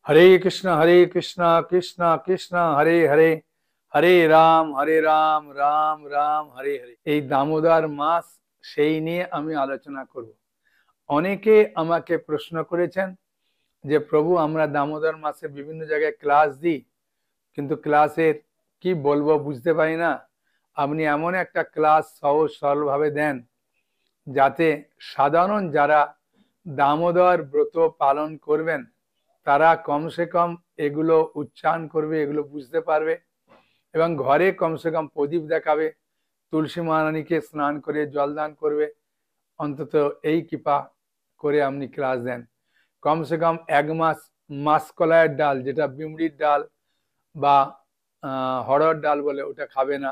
हरे कृष्ण कृष्ण कृष्ण हरे हरे हरे राम राम राम हरे हरे। এই দামোদর মাস সেই নিয়ে আমি আলোচনা করব। অনেকে আমাকে প্রশ্ন করেছেন যে প্রভু আমরা দামোদর মাসে বিভিন্ন জায়গায় ক্লাস দিই, কিন্তু ক্লাসের কি বলবো বুঝতে পারি না। আপনি এমন একটা ক্লাস সহজ সরলভাবে দেন যাতে সাধারণ যারা দামোদর ব্রত পালন করবেন তারা কমসে কম এগুলো উচ্চারণ করবে, এগুলো বুঝতে পারবে এবং ঘরে কমসে কম প্রদীপ দেখাবে, তুলসী মহারানীকে স্নান করে জলদান করবে। অন্তত এই কৃপা করে আপনি ক্লাস দেন। কমসে কম এক মাস মাসকলাইয়ের ডাল, যেটা বিমড়ির ডাল বা হড়র ডাল বলে, ওটা খাবে না।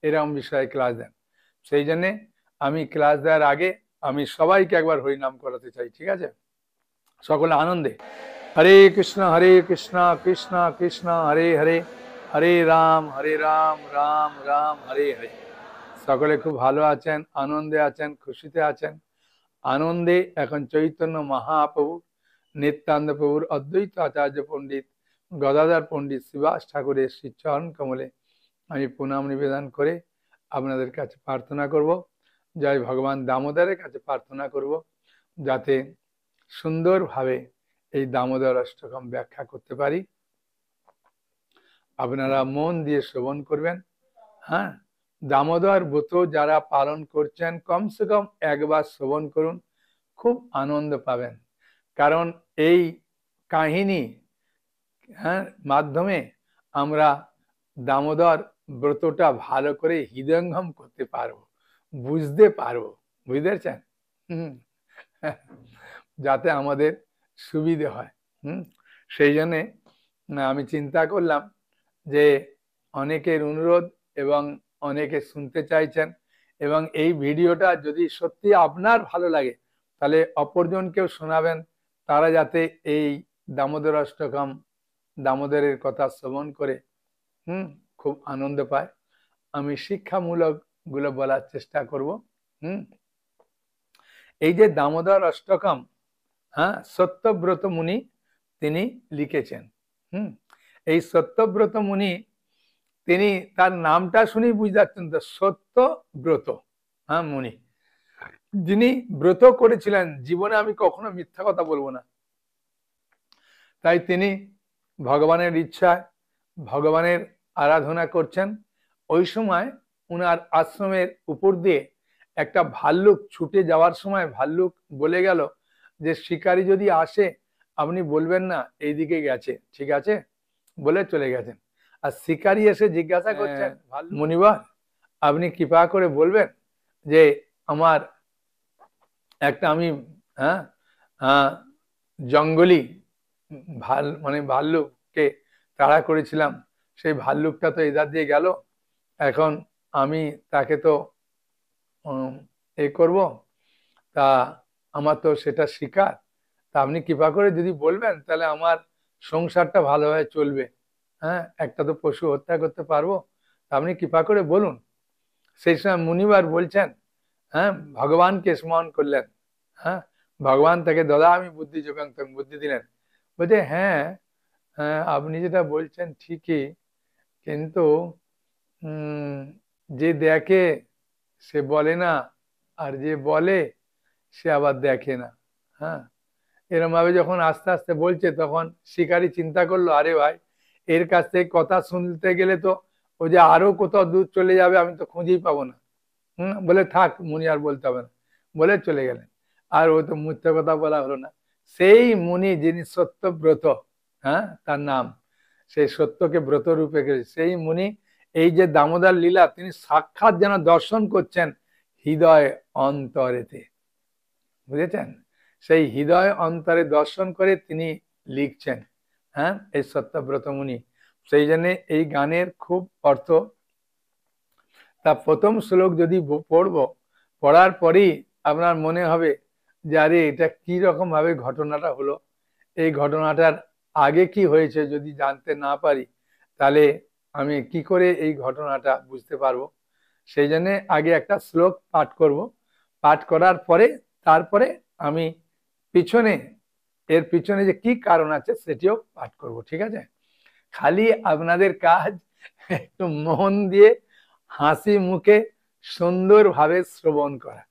এরকম বিষয়ে ক্লাস দেন। সেই জন্যে আমি ক্লাস দেওয়ার আগে আমি সবাইকে একবার হরিনাম করাতে চাই, ঠিক আছে? সকলে আনন্দে হরে কৃষ্ণ কৃষ্ণ কৃষ্ণ হরে হরে হরে রাম রাম রাম হরে হরে। সকলে খুব ভালো আছেন, আনন্দে আছেন, খুশিতে আছেন। আনন্দে এখন চৈতন্য মহাপ্রভু, নিত্যানন্দ প্রভুর অদ্বৈত আচার্য পণ্ডিত গদাধর পণ্ডিত শ্রীবাস ঠাকুরের শ্রীচরণ কমলে আমি প্রণাম নিবেদন করে আপনাদের কাছে প্রার্থনা করব, জয় ভগবান দামোদরের কাছে প্রার্থনা করব যাতে সুন্দরভাবে এই দামোদর অষ্টকম ব্যাখ্যা করতে পারি। আপনারা মন দিয়ে শ্রবণ করবেন। হ্যাঁ, দামোদর ব্রত যারা পালন করছেন কমসে কম একবার শ্রবণ করুন, খুব আনন্দ পাবেন। কারণ এই কাহিনী মাধ্যমে আমরা দামোদর ব্রতটা ভালো করে হৃদয়ঙ্গম করতে পারবো, বুঝতে পারবো, বুঝতে যাতে আমাদের সুবিধে হয়। সেই জন্যে আমি চিন্তা করলাম যে অনেকের অনুরোধ এবং অনেকে শুনতে চাইছেন, এবং এই ভিডিওটা যদি সত্যি আপনার ভালো লাগে তাহলে অপরজনকেও শোনাবেন, তারা যাতে এই দামোদর অষ্টকম দামোদরের কথা শ্রবণ করে খুব আনন্দ পায়। আমি শিক্ষামূলক গুলো বলার চেষ্টা করব। এই যে দামোদর অষ্টকম, সত্যব্রত মুনি তিনি লিখেছেন। এই সত্যব্রত মুনি, তিনি তার নামটা শুনি বুঝতে পারছেন তো, সত্যব্রত মুনি, যিনি ব্রত করেছিলেন। জীবনে আমি কখনো মিথ্যা কথা বলবো না। তাই তিনি ভগবানের ইচ্ছায় ভগবানের আরাধনা করছেন। ওই সময় উনার আশ্রমের উপর দিয়ে একটা ভাল্লুক ছুটে যাওয়ার সময় ভাল্লুক বলে গেল যে শিকারী যদি আসে আপনি বলবেন না এইদিকে গেছে, ঠিক আছে, বলে চলে গেছেন। আর শিকারী এসে জিজ্ঞাসা করছেন, মুনিবার আপনি কৃপা করে বলবেন যে আমার একটা আমি জঙ্গলি ভাল্লুককে তাড়া করেছিলাম, সেই ভাল্লুকটা তো এদার দিয়ে গেল, এখন আমি তাকে তো করব, তা আমার তো সেটা শিকার, তা আপনি কৃপা করে যদি বলবেন তাহলে আমার সংসারটা ভালোভাবে চলবে। একটা তো পশু হত্যা করতে পারবো, তা আপনি কৃপা করে বলুন। সেই সময় মুনিবার বলছেন, ভগবানকে স্মরণ করলেন। ভগবান তাকে দাদা আমি বুদ্ধি যোগাং বুদ্ধি দিলেন। বলছে হ্যাঁ আপনি যেটা বলছেন ঠিকই, কিন্তু যে দেখে সে বলে না, আর যে বলে সে আবার দেখে না। এরকম ভাবে যখন আস্তে আস্তে বলছে তখন শিকারী চিন্তা করলো, আরে ভাই এর কাছ থেকে কথা শুনতে গেলে তো ও যে আরো কোথাও দূর চলে যাবে, আমি তো খুঁজেই পাবো না। বলে থাক মুনি আর বলতে হবে না, বলে চলে গেলেন। আর ও তো মিথ্যে কথা বলা হলো না। সেই মুনি যিনি সত্যব্রত, তার নাম, সেই সত্যকে ব্রত রূপে সেই মুনি এই যে দামোদর লীলা তিনি সাক্ষাৎ যেন দর্শন করছেন হৃদয় অন্তরেতে, বুঝেছেন? সেই হৃদয় অন্তরে দর্শন করে তিনি লিখছেন এই সত্যব্রত মুনি। সেই জন্য এই গানের খুব অর্থ। তা প্রথম শ্লোক যদি পড়বো, পড়ার পরেই আপনার মনে হবে যে আরে এটা কি রকম ভাবে ঘটনাটা হলো, এই ঘটনাটার আগে কি হয়েছে যদি জানতে না পারি তাহলে আমি কি করে এই ঘটনাটা বুঝতে পারবো। সেই জন্য আগে একটা শ্লোক পাঠ করব, পাঠ করার পরে তারপরে আমি পিছনে এর পিছনে যে কি কারণ আছে সেটিও পাঠ করব, ঠিক আছে? খালি আপনাদের কাজ একটু মন দিয়ে হাসি মুখে সুন্দরভাবে শ্রবণ করা।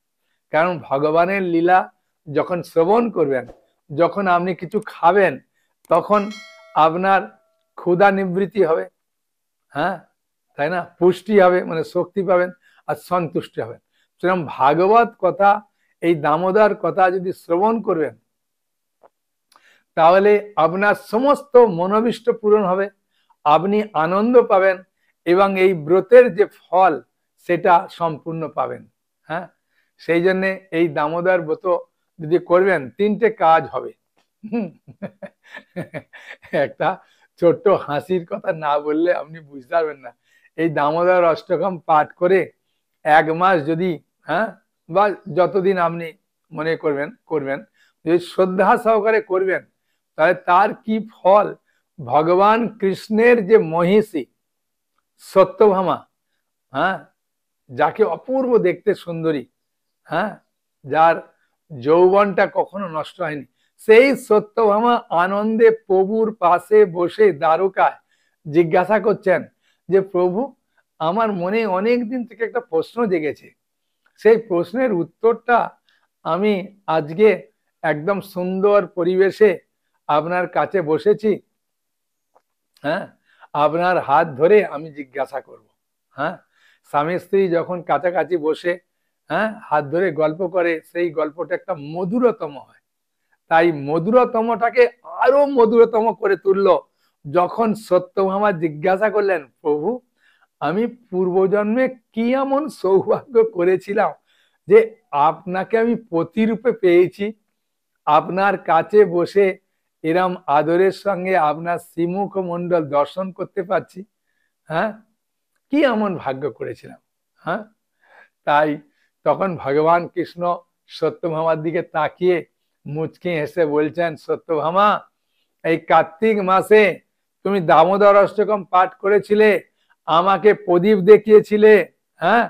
কারণ ভগবানের লীলা যখন শ্রবণ করবেন, যখন আপনি কিছু খাবেন, তখন আপনার ক্ষুধা নিবৃত্তি হবে, হ্যাঁ, তাই না? পুষ্টি হবে, মানে শক্তি পাবেন আর সন্তুষ্টি হবেন। সেরকম ভাগবত কথা, এই দামোদর কথা যদি শ্রবণ করবেন, তাহলে আপনার সমস্ত মনোভীষ্ট পূরণ হবে, আপনি আনন্দ পাবেন এবং এই ব্রতের যে ফল সেটা সম্পূর্ণ পাবেন। হ্যাঁ, সেই জন্য এই দামোদর ব্রত যদি করবেন, তিনটে কাজ হবে। একটা ছোট্ট হাসির কথা না বললে আপনি বুঝতে পারবেন না। এই দামোদর অষ্টকম পাঠ করে 1 মাস যদি, হ্যাঁ, বা যতদিন আপনি মনে করবেন, যদি শ্রদ্ধা সহকারে করবেন, তাহলে তার কি ফল, ভগবান কৃষ্ণের যে মহিষী সত্যভামা, হ্যাঁ, যাকে অপূর্ব দেখতে সুন্দরী, হ্যাঁ, যার যৌবনটা কখনো নষ্ট হয়নি, সেই সত্যভামা আনন্দে প্রভুর পাশে বসে দ্বারকায় জিজ্ঞাসা করছেন যে প্রভু, আমার মনে অনেক দিন থেকে একটা প্রশ্ন জেগেছে, সেই প্রশ্নের উত্তরটা আমি আজকে একদম সুন্দর পরিবেশে আপনার কাছে বসেছি, হ্যাঁ, আপনার হাত ধরে আমি জিজ্ঞাসা করব। হ্যাঁ, স্বামী স্ত্রী যখন কাছাকাছি বসে, হ্যাঁ, হাত ধরে গল্প করে, সেই গল্পটা একটা মধুরতম হয়। তাই মধুরতমটাকে আরো মধুরতম করে তুললো যখন সত্যভামা জিজ্ঞাসা করলেন, প্রভু, আমি পূর্বজন্মে কি এমন সৌভাগ্য করেছিলাম যে আপনাকে আমি পতিরূপে পেয়েছি, আপনার কাছে বসে এরম আদরের সঙ্গে আপনার শ্রীমুখ মণ্ডল দর্শন করতে পারছি। হ্যাঁ, কি এমন ভাগ্য করেছিলাম। হ্যাঁ, তাই তখন ভগবান কৃষ্ণ সত্যভামার দিকে তাকিয়ে মুচকি হেসে বলছেন, সত্যভামা, এই কার্তিক মাসে তুমি দামোদর অষ্টকম পাঠ করেছিলে, আমাকে প্রদীপ দেখিয়েছিলে, হ্যাঁ,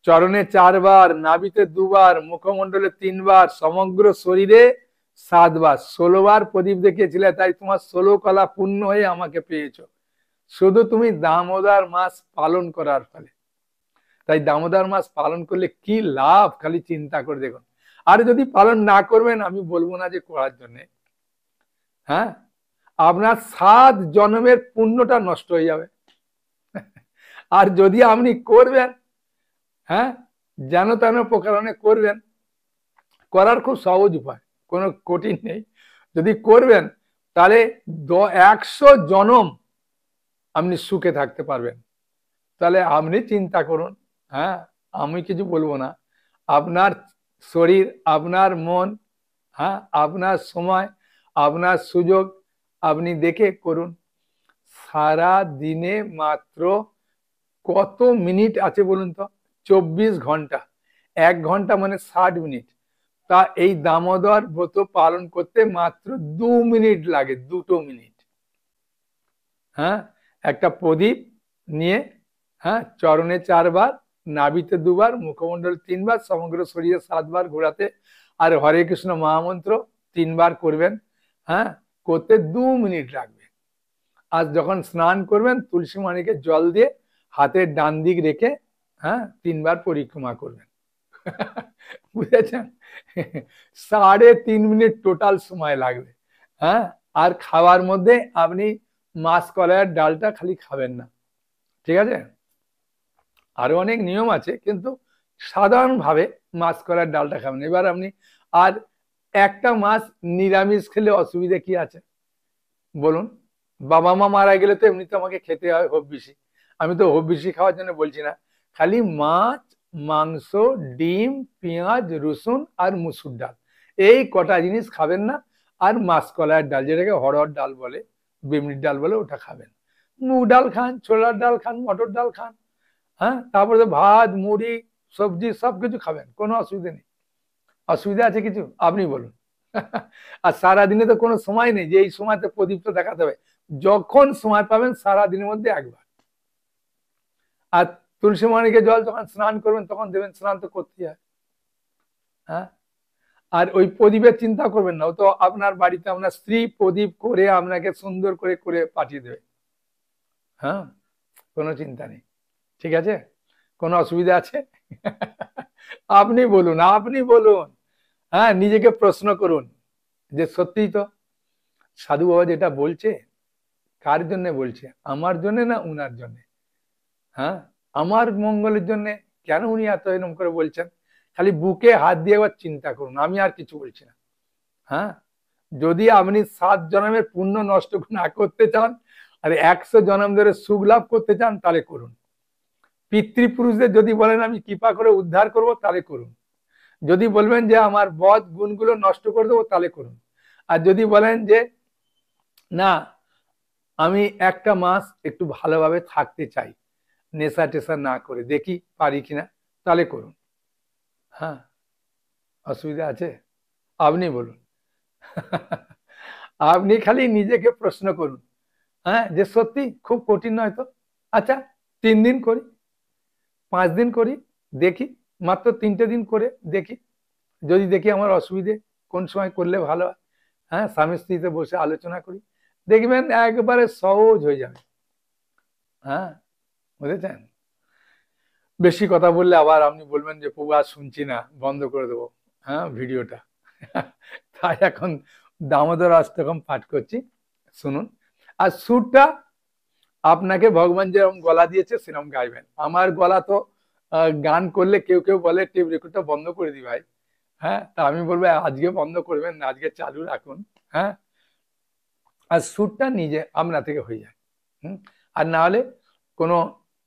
চরণে 4 বার, নাভিতে 2 বার, মুখমণ্ডলে 3 বার, সমগ্র শরীরে 7 বার, 16 বার প্রদীপ দেখিয়েছিলে। তাই তোমার 16 কলা পূর্ণ হয়ে আমাকে পেয়েছো, শুধু তুমি দামোদর মাস পালন করার ফলে। তাই দামোদর মাস পালন করলে কি লাভ, খালি চিন্তা করে দেখুন। আর যদি পালন না করবেন, আমি বলবো না যে করার জন্য, হ্যাঁ, আপনার 7 জন্মের পুণ্যটা নষ্ট হয়ে যাবে। আর যদি আপনি করবেন, হ্যাঁ, যেন তেন প্রকারণে করবেন, করার খুব সহজ উপায়, কোনো কঠিন নেই। যদি করবেন তাহলে 100 জনম আপনি সুখে থাকতে পারবেন। তাহলে আপনি চিন্তা করুন, হ্যাঁ, আমি কিছু বলবো না। আপনার শরীর, আপনার মন, হ্যাঁ, আপনার সময়, আপনার সুযোগ আপনি দেখে করুন। সারা দিনে মাত্র কত মিনিট আছে বলুন তো? 24 ঘন্টা। 1 ঘন্টা মানে 60 মিনিট। তা এই দামোদর ব্রত পালন করতে মাত্র 2 মিনিট লাগে, 2 মিনিট। হ্যাঁ, একটা প্রদীপ নিয়ে, হ্যাঁ, চরণে 4 বার, নাভিতে 2 বার, মুখমণ্ডল 3 বার, সমগ্র শরীরে 7 বার ঘোরাতে, আর হরে কৃষ্ণ মহামন্ত্র 3 বার করবেন। হ্যাঁ, করতে 2 মিনিট লাগবে। আর যখন স্নান করবেন, তুলসী মানিকে জল দিয়ে হাতের ডান দিক রেখে, হ্যাঁ, 3 বার পরিক্রমা করবেন। বুঝেছেন? 3.5 মিনিট টোটাল সময় লাগবে। হ্যাঁ, আর খাওয়ার মধ্যে আপনি মাসকলাইয়ের ডালটা খালি খাবেন না, ঠিক আছে? আরো অনেক নিয়ম আছে, কিন্তু সাধারণভাবে মাসকলাইয়ের ডালটা খাবেন। এবার আপনি আর একটা মাস নিরামিষ খেলে অসুবিধা কি আছে বলুন? বাবা মা মারা গেলে তো এমনিতে আমাকে খেতে হয় হব্বিসি। আমি তো হব্বিসি খাওয়ার জন্য বলছি না, খালি মাছ, মাংস, ডিম, পেঁয়াজ, রসুন আর মুসুর ডাল, এই কটা জিনিস খাবেন না। আর মাসকলাইয়ের ডাল, যেটাকে হরড় ডাল বলে, বিমড়ির ডাল বলে, ওটা খাবেন। মুগ ডাল খান, ছোলার ডাল খান, মটর ডাল খান, হ্যাঁ, তারপরে ভাত, মুড়ি, সবজি সবকিছু খাবেন, কোনো অসুবিধা নেই। অসুবিধা আছে কিছু? আপনি বলুন। আর সারাদিনে তো কোনো সময় নেই যে এই সময়তে প্রদীপটা দেখাতে হবে। যখন সময় পাবেন সারা দিনের মধ্যে একবার। আর তুলসী মানিকে জল যখন স্নান করবেন তখন দেবেন, স্নান তো করতে হয়। হ্যাঁ, আর ওই প্রদীপের চিন্তা করবেন না, ও তো আপনার বাড়িতে আপনার স্ত্রী প্রদীপ করে আপনাকে সুন্দর করে করে পাঠিয়ে দেবে। হ্যাঁ, কোনো চিন্তা নেই, ঠিক আছে? কোনো অসুবিধা আছে? আপনি বলুন, আপনি বলুন। হ্যাঁ, নিজেকে প্রশ্ন করুন যে সত্যিই তো সাধু বাবা যেটা বলছে কার জন্য বলছে, আমার জন্য না উনার জন্য? হ্যাঁ, আমার মঙ্গলের জন্য কেন উনি এত এরকম করে বলছেন? খালি বুকে হাত দিয়ে একবার চিন্তা করুন, আমি আর কিছু বলছি না। হ্যাঁ, যদি আপনি 7 জন্মের পুণ্য নষ্ট না করতে চান আর 100 জন্ম ধরে সুখ লাভ করতে চান তাহলে করুন। পিতৃপুরুষদের যদি বলেন আমি কৃপা করে উদ্ধার করব তাহলে করুন। যদি বলবেন যে আমার বদ গুণগুলো নষ্ট করে দেবো তাহলে করুন। আর যদি বলেন যে না আমি একটা মাস একটু ভালোভাবে থাকতে চাই, নেশা টেশা না করে দেখি পারি কিনা, তাহলে করুন। হ্যাঁ, অসুবিধা আছে? আপনি বলুন। আপনি খালি নিজেকে প্রশ্ন করুন, হ্যাঁ, যে সত্যি খুব কঠিন নয় তো? আচ্ছা 3 দিন করি, 5 দিন করি, দেখি, মাত্র 3টে দিন করে দেখি, যদি দেখি আমার অসুবিধে কোন সময় করলে ভালো হয়, হ্যাঁ, স্বামী স্ত্রীতে বসে আলোচনা করি, দেখবেন একবারে সহজ হয়ে যাবে। হ্যাঁ, বুঝেছেন? বেশি কথা বললে আবার আপনি বলবেন যে প্রভু আর শুনছি না, বন্ধ করে দেবো, হ্যাঁ, ভিডিওটা। তাই এখন দামোদর অষ্টকম পাঠ করছি, শুনুন। আর সুরটা আপনাকে ভগবান যেরকম গলা দিয়েছে সেরকম গাইবেন। আমার গলা তো গান করলে কেউ কেউ বলে টেপ রেকর্ডটা বন্ধ করে দি ভাই। হ্যাঁ, তা আমি বলবো আজকে বন্ধ করবেন না, আজকে চালু রাখুন। হ্যাঁ, আর সুরটা নিজে আপনা থেকে হয়ে যায়। আর না হলে কোনো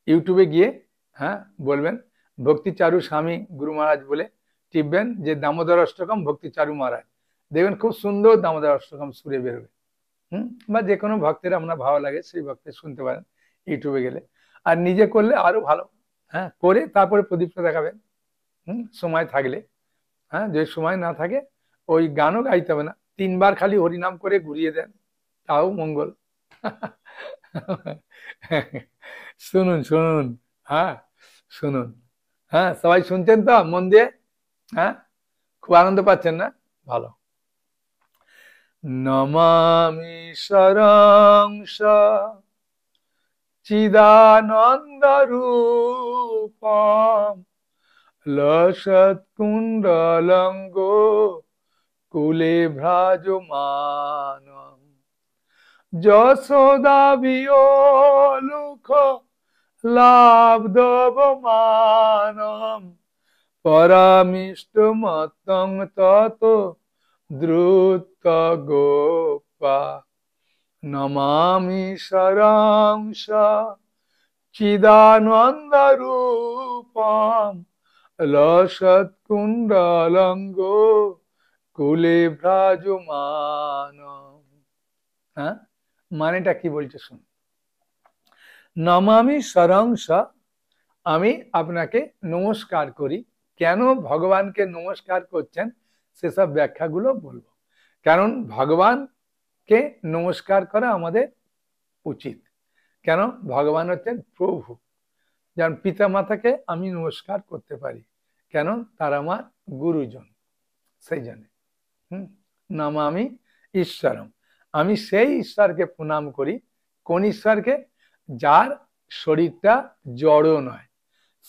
ইউটিউবে গিয়ে, হ্যাঁ, বলবেন ভক্তি চারু স্বামী গুরু মহারাজ বলে টিপবেন যে দামোদর অষ্টকম ভক্তি চারু মহারাজ, দেখবেন খুব সুন্দর দামোদর অষ্টকম সুরে বেরোবে। বা যে কোনো ভক্তের আপনার ভালো লাগে সেই ভক্তের শুনতে পারেন ইউটিউবে গেলে। আর নিজে করলে আরো ভালো। হ্যাঁ, করে তারপরে প্রদীপটা দেখাবেন সময় থাকলে। হ্যাঁ, যদি সময় না থাকে ওই গানও গাইতে হবে না, 3 বার খালি হরিনাম করে ঘুরিয়ে দেন, তাও মঙ্গল। শুনুন শুনুন, হ্যাঁ শুনুন। হ্যাঁ, সবাই শুনছেন তো মন দিয়ে? হ্যাঁ, খুব আনন্দ পাচ্ছেন না? ভালো। নমামি সরংস চিদানন্দ রূপম লসৎ কুণ্ডলঙ্গো কুলে ভ্রাজমানম যশোদা বিয়োলুখ লাব্ধবমানম পরামিষ্টমত্তং তত দ্রুত গোপা নমামি সরংস চিদানন্দ রূপম লসৎ কুণ্ডলঙ্গো কুলে ভ্রাজমানম। হ্যাঁ, মানেটা কি বলছে শুন। নমামি সরংস, আমি আপনাকে নমস্কার করি। কেন ভগবানকে নমস্কার করছেন সেসব ব্যাখ্যাগুলো বলবো। কারণ ভগবানকে নমস্কার করা আমাদের উচিত। কেন? ভগবান হচ্ছেন প্রভু। যেমন পিতা মাতাকে আমি নমস্কার করতে পারি, কেন? তারা আমার গুরুজন, সেই জন্য। নমামি ঈশ্বরম, আমি সেই ঈশ্বরকে প্রণাম করি। কোন ঈশ্বরকে? যার শরীরটা জড় নয়,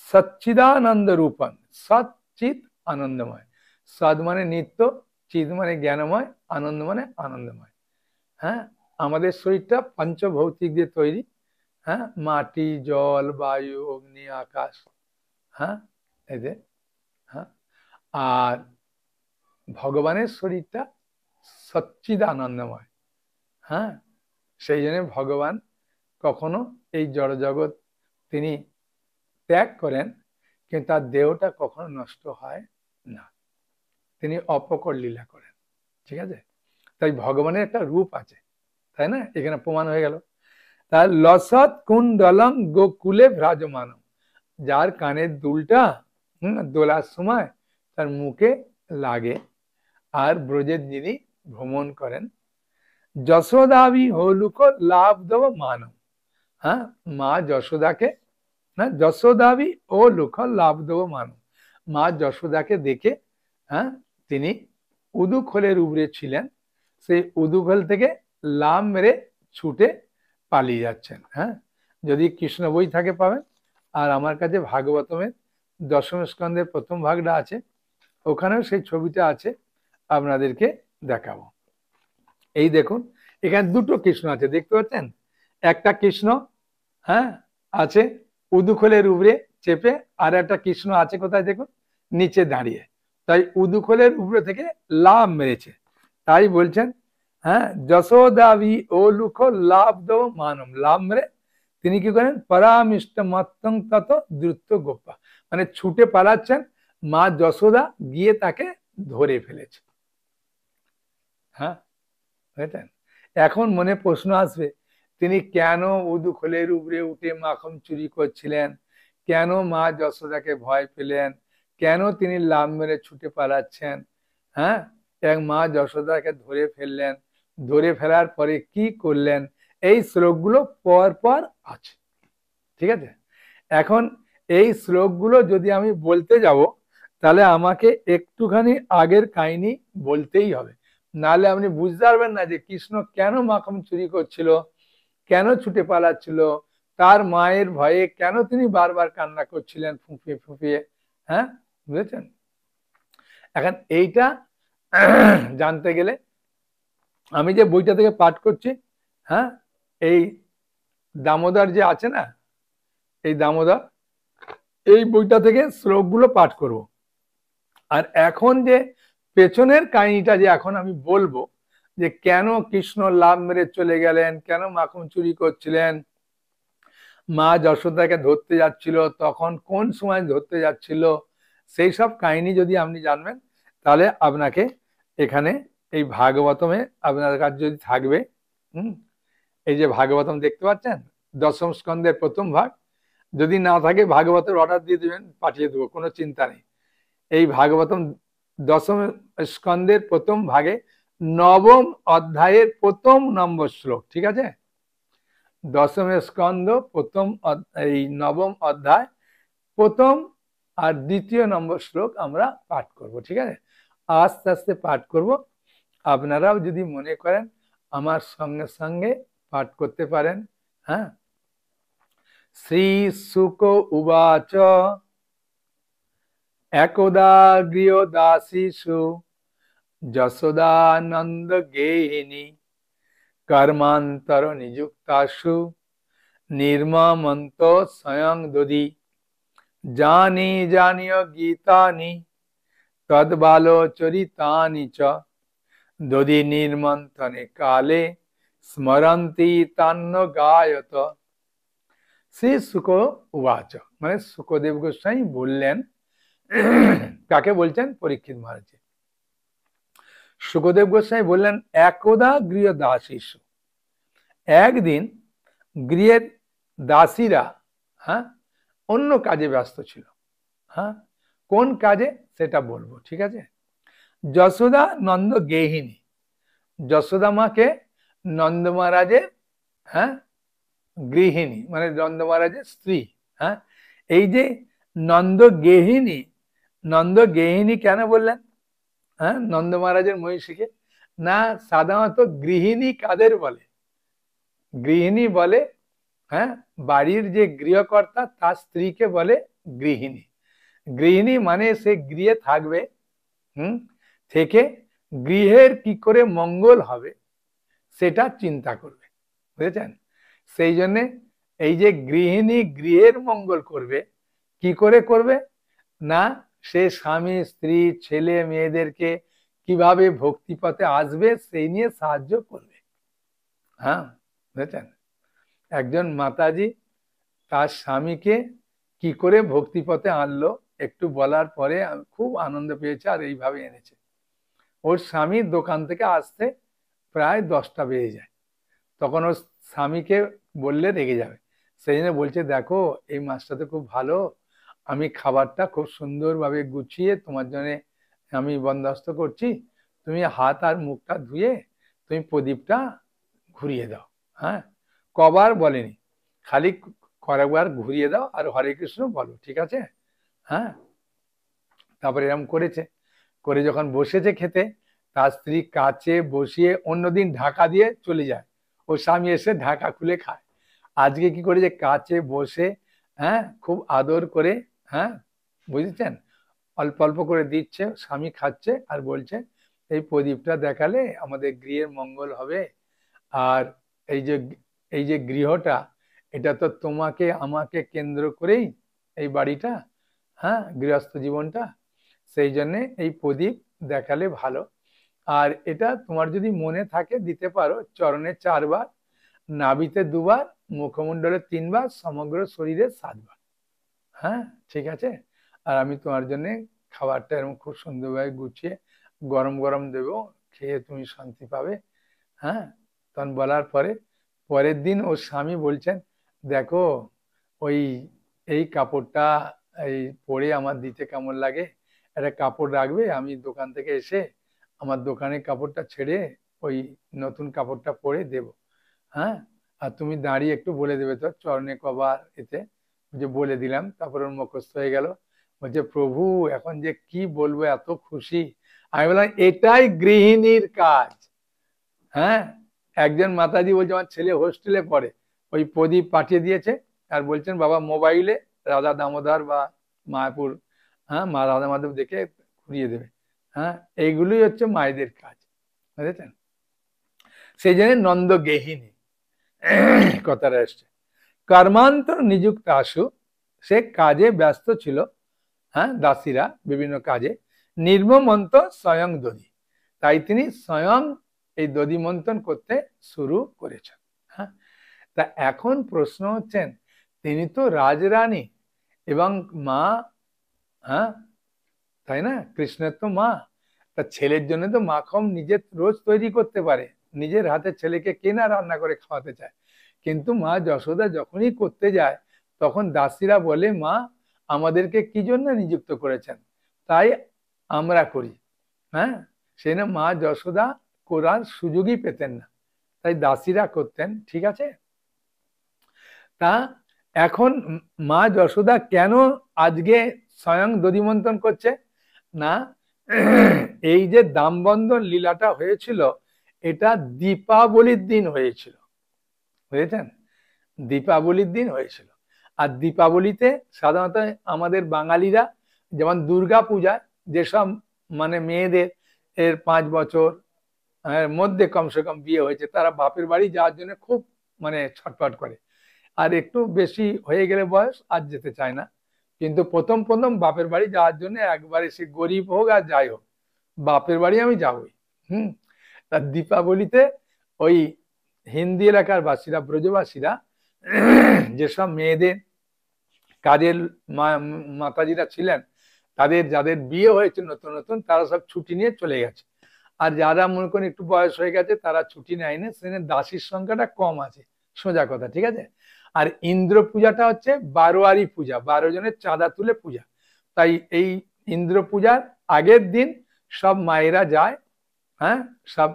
সচ্চিদানন্দ রূপম, সচ্চিত আনন্দময়। সদ মানে নিত্য, চিত মানে জ্ঞানময়, আনন্দ মানে আনন্দময়। হ্যাঁ, আমাদের শরীরটা পঞ্চভৌতিক দিয়ে তৈরি। হ্যাঁ, মাটি, জল, বায়ু, অগ্নি, আকাশ। হ্যাঁ, এই যে। হ্যাঁ, আর ভগবানের শরীরটা সচ্চিদ আনন্দময়। হ্যাঁ, সেই জন্য ভগবান কখনো এই জড়জগৎ তিনি ত্যাগ করেন, কিন্তু তার দেহটা কখনো নষ্ট হয় না, তিনি অপকর লীলা করেন। ঠিক আছে? তাই ভগবানের একটা রূপ আছে, তাই না? এখানে প্রমাণ হয়ে গেল। তার লসৎ কুণ্ডলং গোকুলে ভ্রাজমান, যার কানের দুলটা দোলার সময় তার মুখে লাগে, আর ব্রজের যিনি ভ্রমণ করেন, যশোদাবি হলুক লাভ দেব মানব। হ্যাঁ, মা যশোদাকে, হ্যাঁ, যশোদাবি ও লুক লাভ দেব মানব, মা যশোদাকে দেখে, হ্যাঁ, তিনি উদুখোলের উপরে ছিলেন, সেই উদুখোল থেকে লাম মেরে ছুটে পালিয়ে যাচ্ছেন। হ্যাঁ, যদি কৃষ্ণ বই থাকে পাবেন, আর আমার কাছে ভাগবতমের দশম স্কন্ধের প্রথম ভাগটা আছে, ওখানেও সেই ছবিটা আছে, আপনাদেরকে দেখাবো। এই দেখুন, এখানে দুটো কৃষ্ণ আছে, দেখতে পাচ্ছেন? একটা কৃষ্ণ, হ্যাঁ, আছে উদুখোলের উপরে চেপে, আর একটা কৃষ্ণ আছে কোথায় দেখুন, নিচে দাঁড়িয়ে। তাই উদুখোলের উপরে থেকে লাভ মেরেছে, তাই বলছেন, হ্যাঁ, যশোদাবি ও লুখ লাভ দো মানম, লাভ মেরে তিনি কি করেন, পরামিষ্ট মত্তং তত দ্রুত গোপা, মানে ছুটে পালাচ্ছেন, মা যশোদা গিয়ে তাকে ধরে ফেলেছে। হ্যাঁ, বুঝলেন? এখন মনে প্রশ্ন আসবে, তিনি কেন উদুখোলের উপরে উঠে মাখন চুরি করছিলেন, কেন মা যশোদাকে ভয় পেলেন, কেন তিনি লাভ মেরে ছুটে পালাচ্ছেন? হ্যাঁ, এক মা যশোদাকে ধরে ফেললেন, ধরে ফেলার পরে কি করলেন, এই শ্লোকগুলো পর পর আছে, ঠিক আছে? এখন এই শ্লোকগুলো যদি আমি বলতে যাব, তাহলে আমাকে একটুখানি আগের কাহিনী বলতেই হবে, নাহলে আপনি বুঝতে পারবেন না যে কৃষ্ণ কেন মাখন চুরি করছিল, কেন ছুটে পালাচ্ছিল, তার মায়ের ভয়ে কেন তিনি বারবার কান্না করছিলেন ফুঁপিয়ে ফুঁপিয়ে। হ্যাঁ, বুঝেছেন? এখন এইটা জানতে গেলে আমি যে বইটা থেকে পাঠ করছি, হ্যাঁ, এই দামোদর যে আছে না, এই দামোদর, এই বইটা থেকে শ্লোকগুলো পাঠ করব। আর এখন যে পেছনের কাহিনীটা যে এখন আমি বলবো, যে কেন কৃষ্ণ লাভ মেরে চলে গেলেন, কেন মাখন চুরি করছিলেন, মা যশোদাকে ধরতে যাচ্ছিল, তখন কোন সময় ধরতে যাচ্ছিল, সেই সব কাহিনী যদি আপনি জানবেন, তাহলে আপনাকে এখানে এই ভাগবতমে আপনার কাছে যদি থাকবে, এই যে ভাগবতম দেখতে পাচ্ছেন, দশম স্কন্ধের প্রথম ভাগ, যদি না থাকে ভাগবতের অর্ডার দিয়ে দেবেন, পাঠিয়ে দেবো, কোনো চিন্তা নেই। এই ভাগবতম দশম স্কন্ধের প্রথম ভাগে নবম অধ্যায়ের প্রথম নম্বর শ্লোক, ঠিক আছে? দশম স্কন্ধ প্রথম এই নবম অধ্যায় প্রথম আর দ্বিতীয় নম্বর শ্লোক আমরা পাঠ করব, ঠিক আছে? আস্তে আস্তে পাঠ করব, আপনারাও যদি মনে করেন আমার সঙ্গে সঙ্গে পাঠ করতে পারেন। হ্যাঁ, শ্রী শুক উবাচ একদা গৃহ দাসীষু যশোদানন্দ গেহিনী কর্মান্তর নিযুক্তাসু নির্মমন্ত স্বয়ং দধি জানি জানিয় গীতানি তদ্বালোচরিতানি চ দধি নির্মন্থনে কালে স্মরন্তি তান্ন গায়ত। শ্রী শুক উবাচ, মানে শুকদেব গোস্বামী বললেন, কাকে বলছেন? পরীক্ষিত মহারাজ। শুকদেব গোস্বামী বললেন, একদা গৃহ দাসীষু, একদিন গৃহের দাসীরা, হ্যাঁ, অন্য কাজে ব্যস্ত ছিল। হ্যাঁ, কোন কাজে সেটা বলবো, ঠিক আছে? যশোদা নন্দ গেহিনী, যশোদা মাকে নন্দ মহারাজের, হ্যাঁ, গৃহিণী, মানে নন্দ মহারাজের স্ত্রী। হ্যাঁ, এই যে নন্দ গেহিনী, নন্দ গেহিনী কেন বললেন? হ্যাঁ, নন্দ মহারাজের মহিষীকে না, সাধারণত গৃহিণী কাদের বলে? গৃহিণী বলে, হ্যাঁ, বাড়ির যে গৃহকর্তা তার স্ত্রীকে বলে গৃহিণী। গৃহিণী মানে সে গৃহে থাকবে, থেকে গৃহের কি করে মঙ্গল হবে সেটা চিন্তা করবে, বুঝেছেন? সেই জন্যে এই যে গৃহিণী গৃহের মঙ্গল করবে, কি করে করবে না, সে স্বামী স্ত্রী ছেলে মেয়েদেরকে কিভাবে ভক্তিপথে আসবে সেই নিয়ে সাহায্য করবে। হ্যাঁ, বুঝেছেন? একজন মাতাজি তার স্বামীকে কি করে ভক্তিপথে আনলো একটু বলার পরে খুব আনন্দ পেয়েছে, আর এইভাবে এনেছে। ওর স্বামী দোকান থেকে আসতে প্রায় 10টা বেজে যায়, তখন ওর স্বামীকে বললে রেগে যাবে, সেই জন্য বলছে, দেখো এই মাছটা তো খুব ভালো, আমি খাবারটা খুব সুন্দরভাবে গুছিয়ে তোমার জন্য আমি বন্দোবস্ত করছি, তুমি হাত আর মুখটা ধুয়ে তুমি প্রদীপটা ঘুরিয়ে দাও। হ্যাঁ, কবার বলেনি, খালি কয়েকবার ঘুরিয়ে দাও আর হরে কৃষ্ণ বলো, ঠিক আছে? হ্যাঁ, তারপরে এরকম করেছে, করে যখন বসেছে খেতে, তার স্ত্রী কাছে বসিয়ে অন্যদিন ঢাকা দিয়ে চলে যায়, ও স্বামী এসে ঢাকা খুলে খায়। আজকে কি করেছে, কাছে বসে হ্যাঁ খুব আদর করে, হ্যাঁ বুঝেছেন, অল্প অল্প করে দিচ্ছে, স্বামী খাচ্ছে আর বলছে এই প্রদীপটা দেখালে আমাদের গৃহের মঙ্গল হবে। আর এই যে এই যে গৃহটা, এটা তো তোমাকে আমাকে কেন্দ্র করেই এই বাড়িটা, হ্যাঁ গৃহস্থ জীবনটা, সেই জন্যে এই প্রদীপ দেখালে ভালো। আর এটা তোমার যদি মনে থাকে দিতে পারো, চরণে 4 বার, নাভিতে 2 বার, মুখমণ্ডলে 3 বার, সমগ্র শরীরে 7 বার। হ্যাঁ ঠিক আছে। আর আমি তোমার জন্য খাবারটা এরকম খুব সুন্দরভাবে গুছিয়ে গরম গরম দেবো, খেয়ে তুমি শান্তি পাবে। হ্যাঁ তখন বলার পরে পরের দিন ওর স্বামী বলছেন, দেখো ওই এই কাপড়টা এই পরে আমার দিতে কেমন লাগে, একটা কাপড় রাখবে, আমি দোকান থেকে এসে আমার দোকানের কাপড়টা ছেড়ে ওই নতুন কাপড়টা পরে দেব। হ্যাঁ আর তুমি দাঁড়িয়ে একটু বলে দেবে তো চরণে কবার এতে, যে বলে দিলাম। তারপর ওর মুখস্থ হয়ে গেল, বলছে প্রভু এখন যে কি বলবো, এত খুশি। আমি বললাম এটাই গৃহিণীর কাজ। হ্যাঁ একজন মাতাজি বলছে আমার ছেলে হোস্টেলে পড়ে, ওই প্রদীপ পাঠিয়ে দিয়েছে আর বলছেন বাবা মোবাইলে রাধা দামোদর বা মায়াপুর, হ্যাঁ মা রাধা মাধব দেখে ঘুরিয়ে দেবে। হ্যাঁ এইগুলোই হচ্ছে মায়েদের কাজ, বুঝেছেন। সেই জন্য নন্দ গেহিনী কথাটা এসছে। কর্মান্তর নিযুক্ত আসু, সে কাজে ব্যস্ত ছিল, হ্যাঁ দাসীরা বিভিন্ন কাজে, নির্মমন্ত স্বয়ং দধি, তাই তিনি স্বয়ং এই দধি মন্থন করতে শুরু করেছেন। হ্যাঁ তা এখন প্রশ্ন হচ্ছেন, তিনি তো রাজরানী এবং মা, হ্যাঁ তাই না, কৃষ্ণের তো মা, তা ছেলের জন্য তো মাখন নিজে রোজ তৈরি করতে পারে, নিজের হাতে ছেলেকে কে না রান্না করে খাওয়াতে চায়। কিন্তু মা যশোদা যখনই করতে যায় তখন দাসীরা বলে মা আমাদেরকে কি জন্য নিযুক্ত করেছেন, তাই আমরা করি। হ্যাঁ সেই না মা যশোদা করার সুযোগই পেতেন না, তাই দাসীরা করতেন, ঠিক আছে। তা এখন মা যশোদা কেন আজকে স্বয়ং দধিমন্থন করছে না, এই যে দামবন্ধন লীলাটা হয়েছিল এটা দীপাবলির দিন হয়েছিল, বুঝেছেন, দীপাবলির দিন হয়েছিল। আর দীপাবলিতে সাধারণত আমাদের বাঙালিরা যেমন দুর্গা পূজায় যেসব মানে মেয়েদের এর 5 বছর মধ্যে কমসে কম বিয়ে হয়েছে, তারা বাপের বাড়ি যাওয়ার জন্য খুব মানে ছটফট করে, আর একটু বেশি হয়ে গেলে বয়স আর যেতে চায় না। কিন্তু প্রথম প্রথম বাপের বাড়ি যাওয়ার জন্য একবারে সে গরিব হোক আর যাই হোক বাপের বাড়ি আমি যাবই। তার দীপাবলিতে ওই হিন্দি এলাকার বাসীরা, ব্রজবাসীরা যেসব মেয়েদের কাজের মাতাজিরা ছিলেন, তাদের যাদের বিয়ে হয়েছে নতুন নতুন, তারা সব ছুটি নিয়ে চলে গেছে। আর যারা মনে করেন একটু বয়স হয়ে গেছে তারা ছুটি নেয়নি, সেখানে দাসীর সংখ্যাটা কম আছে, সোজা কথা, ঠিক আছে। আর ইন্দ্র পূজাটা হচ্ছে 12 পূজা, 12 জনের চাঁদা তুলে পূজা। তাই এই ইন্দ্র পূজার আগের দিন সব মায়েরা যায়, হ্যাঁ সব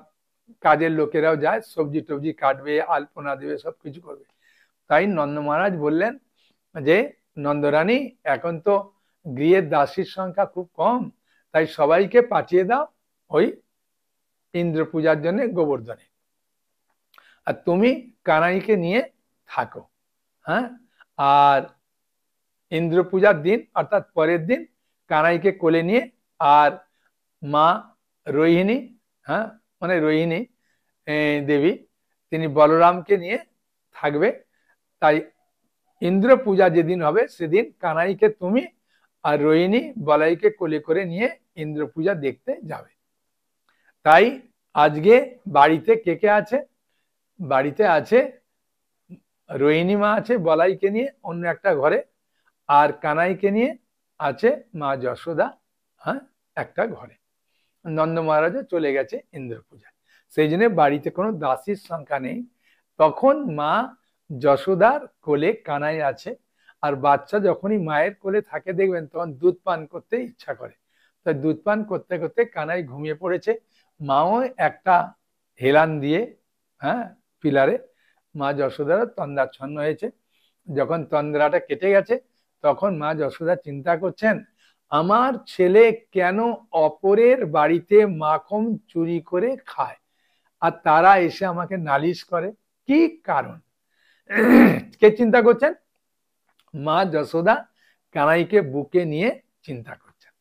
কাজের লোকেরাও যায়, সবজি টবজি কাটবে, আলপনা দেবে, সবকিছু করবে। তাই নন্দ মহারাজ বললেন যে নন্দরানী এখন তো গৃহের দাসীর সংখ্যা খুব কম, তাই সবাইকে পাঠিয়ে দাও ওই ইন্দ্র পূজার জন্য গোবর্ধনে, আর তুমি কানাইকে নিয়ে থাকো। হ্যাঁ আর ইন্দ্র পূজার দিন অর্থাৎ পরের দিন কানাইকে কোলে নিয়ে, আর মা রোহিণী, হ্যাঁ মানে রোহিণী দেবী, তিনি বলরামকে নিয়ে থাকবে। তাই ইন্দ্র পূজা যেদিন হবে সেদিন কানাইকে তুমি আর রোহিণী বলাইকে কোলে করে নিয়ে ইন্দ্র পূজা দেখতে যাবে। তাই আজকে বাড়িতে কে কে আছে, বাড়িতে আছে রোহিণী মা আছে বলাইকে নিয়ে অন্য একটা ঘরে, আর কানাইকে নিয়ে আছে মা যশোদা, হ্যাঁ একটা ঘরে। নন্দ মহারাজও চলে গেছে ইন্দ্র পূজায়, সেই জন্য বাড়িতে কোনো দাসীর সংখ্যা নেই। তখন মা যশোদার কোলে কানাই আছে, আর বাচ্চা যখনই মায়ের কোলে থাকে দেখবেন তখন দুধ পান করতে ইচ্ছা করে, তাই দুধ পান করতে করতে কানাই ঘুমিয়ে পড়েছে। মাও একটা হেলান দিয়ে, হ্যাঁ পিলারে, মা যশোদারও তন্দ্রাচ্ছন্ন হয়েছে। যখন তন্দ্রাটা কেটে গেছে তখন মা যশোদা চিন্তা করছেন আমার ছেলে কেন অপরের বাড়িতে মাখন চুরি করে খায় আর তারা এসে আমাকে নালিশ করে, কি কারণ? কে চিন্তা করছেন? মা যশোদা কানাইকে বুকে নিয়ে চিন্তা করছেন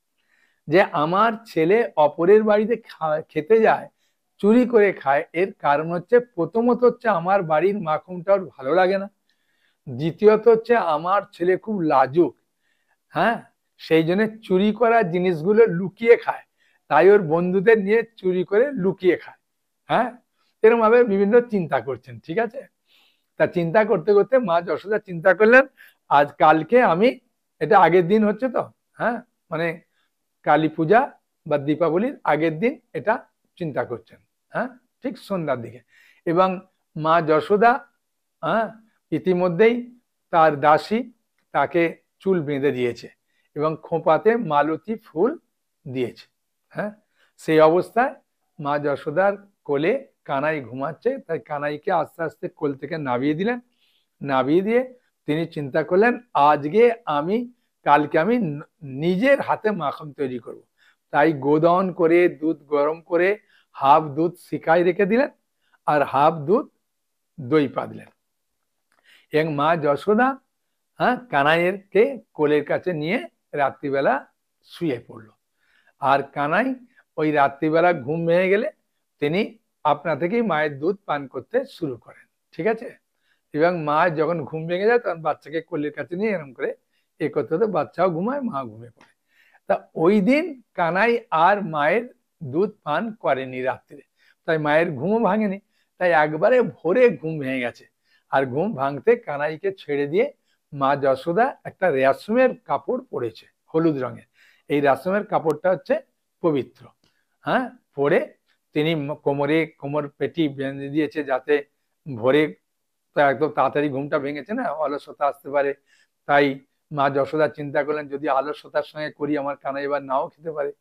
যে আমার ছেলে অপরের বাড়িতে খেতে যায়, চুরি করে খায়, এর কারণ হচ্ছে প্রথমত হচ্ছে আমার বাড়ির মাখনটা ওর ভালো লাগে না, দ্বিতীয়ত হচ্ছে আমার ছেলে খুব লাজুক, হ্যাঁ, সেই জন্য চুরি করা জিনিসগুলো লুকিয়ে খায়, তাই ওর বন্ধুদের নিয়ে চুরি করে লুকিয়ে খায়। হ্যাঁ, এরকম ভাবে বিভিন্ন চিন্তা করছেন, ঠিক আছে। তা চিন্তা করতে করতে মা যশোদা চিন্তা করলেন আজ কালকে আমি, এটা আগের দিন হচ্ছে তো, হ্যাঁ, মানে কালী পূজা বা দীপাবলির আগের দিন এটা চিন্তা করছেন, হ্যাঁ, ঠিক সন্ধ্যার দিকে। এবং মা যশোদা হ্যাঁ ইতিমধ্যেই তার দাসী তাকে চুল বেঁধে দিয়েছে এবং খোঁপাতে মালতী ফুল দিয়েছে। হ্যাঁ, সেই অবস্থায় মা যশোদার কোলে কানাই ঘুমাচ্ছে, তাই কানাইকে আস্তে আস্তে কোল থেকে নামিয়ে দিলেন। নামিয়ে দিয়ে তিনি চিন্তা করলেন আজকে আমি, কালকে আমি নিজের হাতে মাখন তৈরি করব। তাই গোদন করে দুধ গরম করে হাফ দুধ শিকায় রেখে দিলেন আর হাফ দুধ দই পা দিলেন। এবং মা যশোদা কানাইয়ের কে কোলের কাছে নিয়ে রাত্রিবেলা শুয়ে পড়ল। আর কানাই ওই রাত্রিবেলা ঘুম ভেঙে গেলে তিনি আপনা থেকেই মায়ের দুধ পান করতে শুরু করেন, ঠিক আছে। এবং মা যখন ঘুম ভেঙে যায় তখন বাচ্চাকে কোলের কাছে নিয়ে এরকম করে এ করতে হতে বাচ্চাও ঘুমায়, মা ঘুমিয়ে পড়ে। তা ওই দিন কানাই আর মায়ের দুধ পান করেনি রাত্রিরে, তাই মায়ের ঘুমও ভাঙেনি, তাই একবারে ভোরে ঘুম ভেঙে গেছে। আর ঘুম ভাঙতে কানাইকে ছেড়ে দিয়ে মা যশোদা একটা রেশমের কাপড় পরেছে হলুদ রঙের, এই রেশমের কাপড়টা হচ্ছে পবিত্র। হ্যাঁ, পরে তিনি কোমরে কোমর পেটি বেঁধে দিয়েছে যাতে ভোরে একদম তাড়াতাড়ি ঘুমটা ভেঙেছে না, অলসতা আসতে পারে। তাই মা যশোদা চিন্তা করলেন যদি অলসতার সঙ্গে করি আমার কানাই এবার নাও খেতে পারে।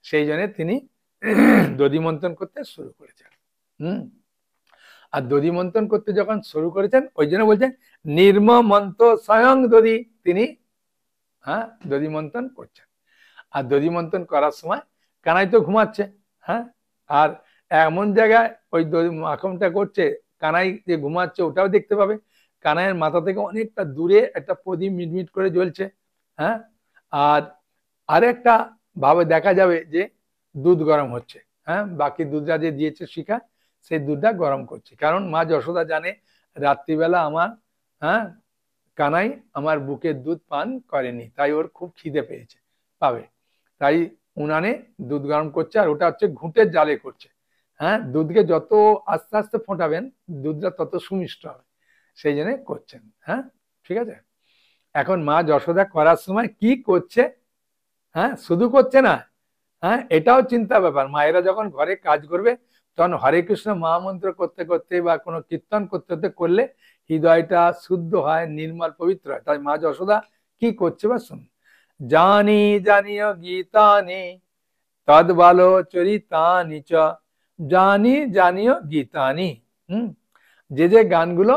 সেই জন্য তিনি দধি মন্থন করতে শুরু করেছেন। আর দধি মন্থন করতে যখন শুরু করেছেন ওই জন্য বলছেন নির্মমন্ত স্বয়ং দধি, তিনি দধি মন্থন করছেন। আর দধি মন্থন করার সময় কানাই তো ঘুমাচ্ছে, হ্যাঁ, আর এমন জায়গায় ওই মাখনটা করছে কানাই যে ঘুমাচ্ছে ওটাও দেখতে পাবে। কানাইয়ের মাথা থেকে অনেকটা দূরে একটা প্রদীপ মিটমিট করে জ্বলছে, হ্যাঁ, আর আরেকটা ভাবে দেখা যাবে যে দুধ গরম হচ্ছে, হ্যাঁ, বাকি দুধটা যে দিয়েছে শিখা সেই দুধটা গরম করছে। কারণ মা যশোদা জানে রাত্রিবেলা আমার কানাই আমার বুকের দুধ পান করেনি, তাই ওর খুব খিদে পেয়েছে, পাবে, তাই উনানে দুধ গরম করছে। আর ওটা হচ্ছে ঘুঁটের জালে করছে, হ্যাঁ, দুধকে যত আস্তে আস্তে ফোটাবেন দুধটা তত সুমিষ্ট হবে, সেই জন্য করছেন। হ্যাঁ, ঠিক আছে। এখন মা যশোদা করার সময় কি করছে, হ্যাঁ, শুধু করছে না, হ্যাঁ, এটাও চিন্তা ব্যাপার। মায়েরা যখন ঘরে কাজ করবে তখন হরে কৃষ্ণ মহামন্ত্র করতে করতে বা কোনো কীর্তন করতে করতে করলে হৃদয়টা শুদ্ধ হয়, নির্মল পবিত্র হয়। তাই মা যশোদা কি করছে বা শুন, জানি জানিও গীতানি তদ্বালো চরিতানি চ, জানি জানিও গীতানি। যে যে গানগুলো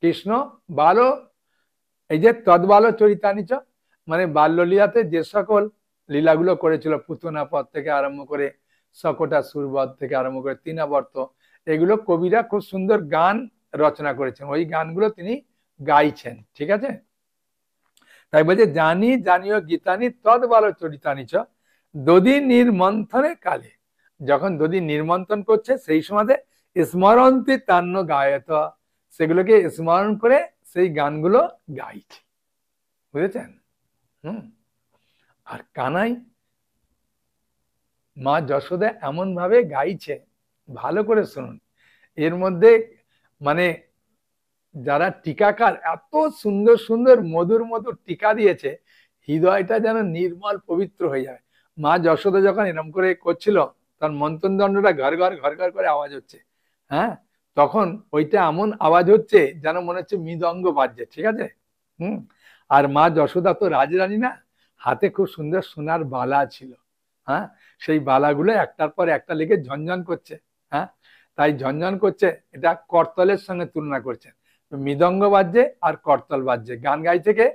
কৃষ্ণ বালো, এই যে তদ্বালো চরিতানি চ মানে বাল্যলীলাতে যে সকল লীলাগুলো করেছিল, পুতনা পদ থেকে আরম্ভ করে সকটা সুরবধ থেকে আরম্ভ করে তৃণাবর্ত, এগুলো কবিরা খুব সুন্দর গান রচনা করেছেন, ওই গানগুলো তিনি গাইছেন, ঠিক আছে। তাই বলছে জানি জানিও গীতানি তদ্বালো চরিতানি চ, দধি নির্মন্থনে কালে, যখন দধি নির্মন্থন করছে সেই সময় স্মরন্তি তান্ন গায়ত, সেগুলোকে স্মরণ করে সেই গানগুলো গাইছে, বুঝেছেন। আর কানাই মা যশোদা এমন ভাবে গাইছে, ভালো করে শুনুন, এর মধ্যে মানে যারা টিকাকার এত সুন্দর সুন্দর মধুর মধুর টিকা দিয়েছে, হৃদয়টা যেন নির্মল পবিত্র হয়ে যায়। মা যশোদা যখন এরকম করে করছিল তার মন্থন দণ্ডটা ঘর ঘর ঘর ঘর করে আওয়াজ হচ্ছে, হ্যাঁ, তখন ওইটা এমন আওয়াজ হচ্ছে যেন মনে হচ্ছে মৃদঙ্গ বাজছে, ঠিক আছে। আর মা যশোদা তো রাজরানী না, হাতে খুব সুন্দর সোনার বালা ছিল, হ্যাঁ, সেই বালাগুলো একটার পর একটা লেগে ঝনঝন করছে, হ্যাঁ, তাই ঝনঝন করছে, এটা করতলের সঙ্গে তুলনা করছেন, মৃদঙ্গ বাজছে আর করতল বাজছে, গান গাইছে কে?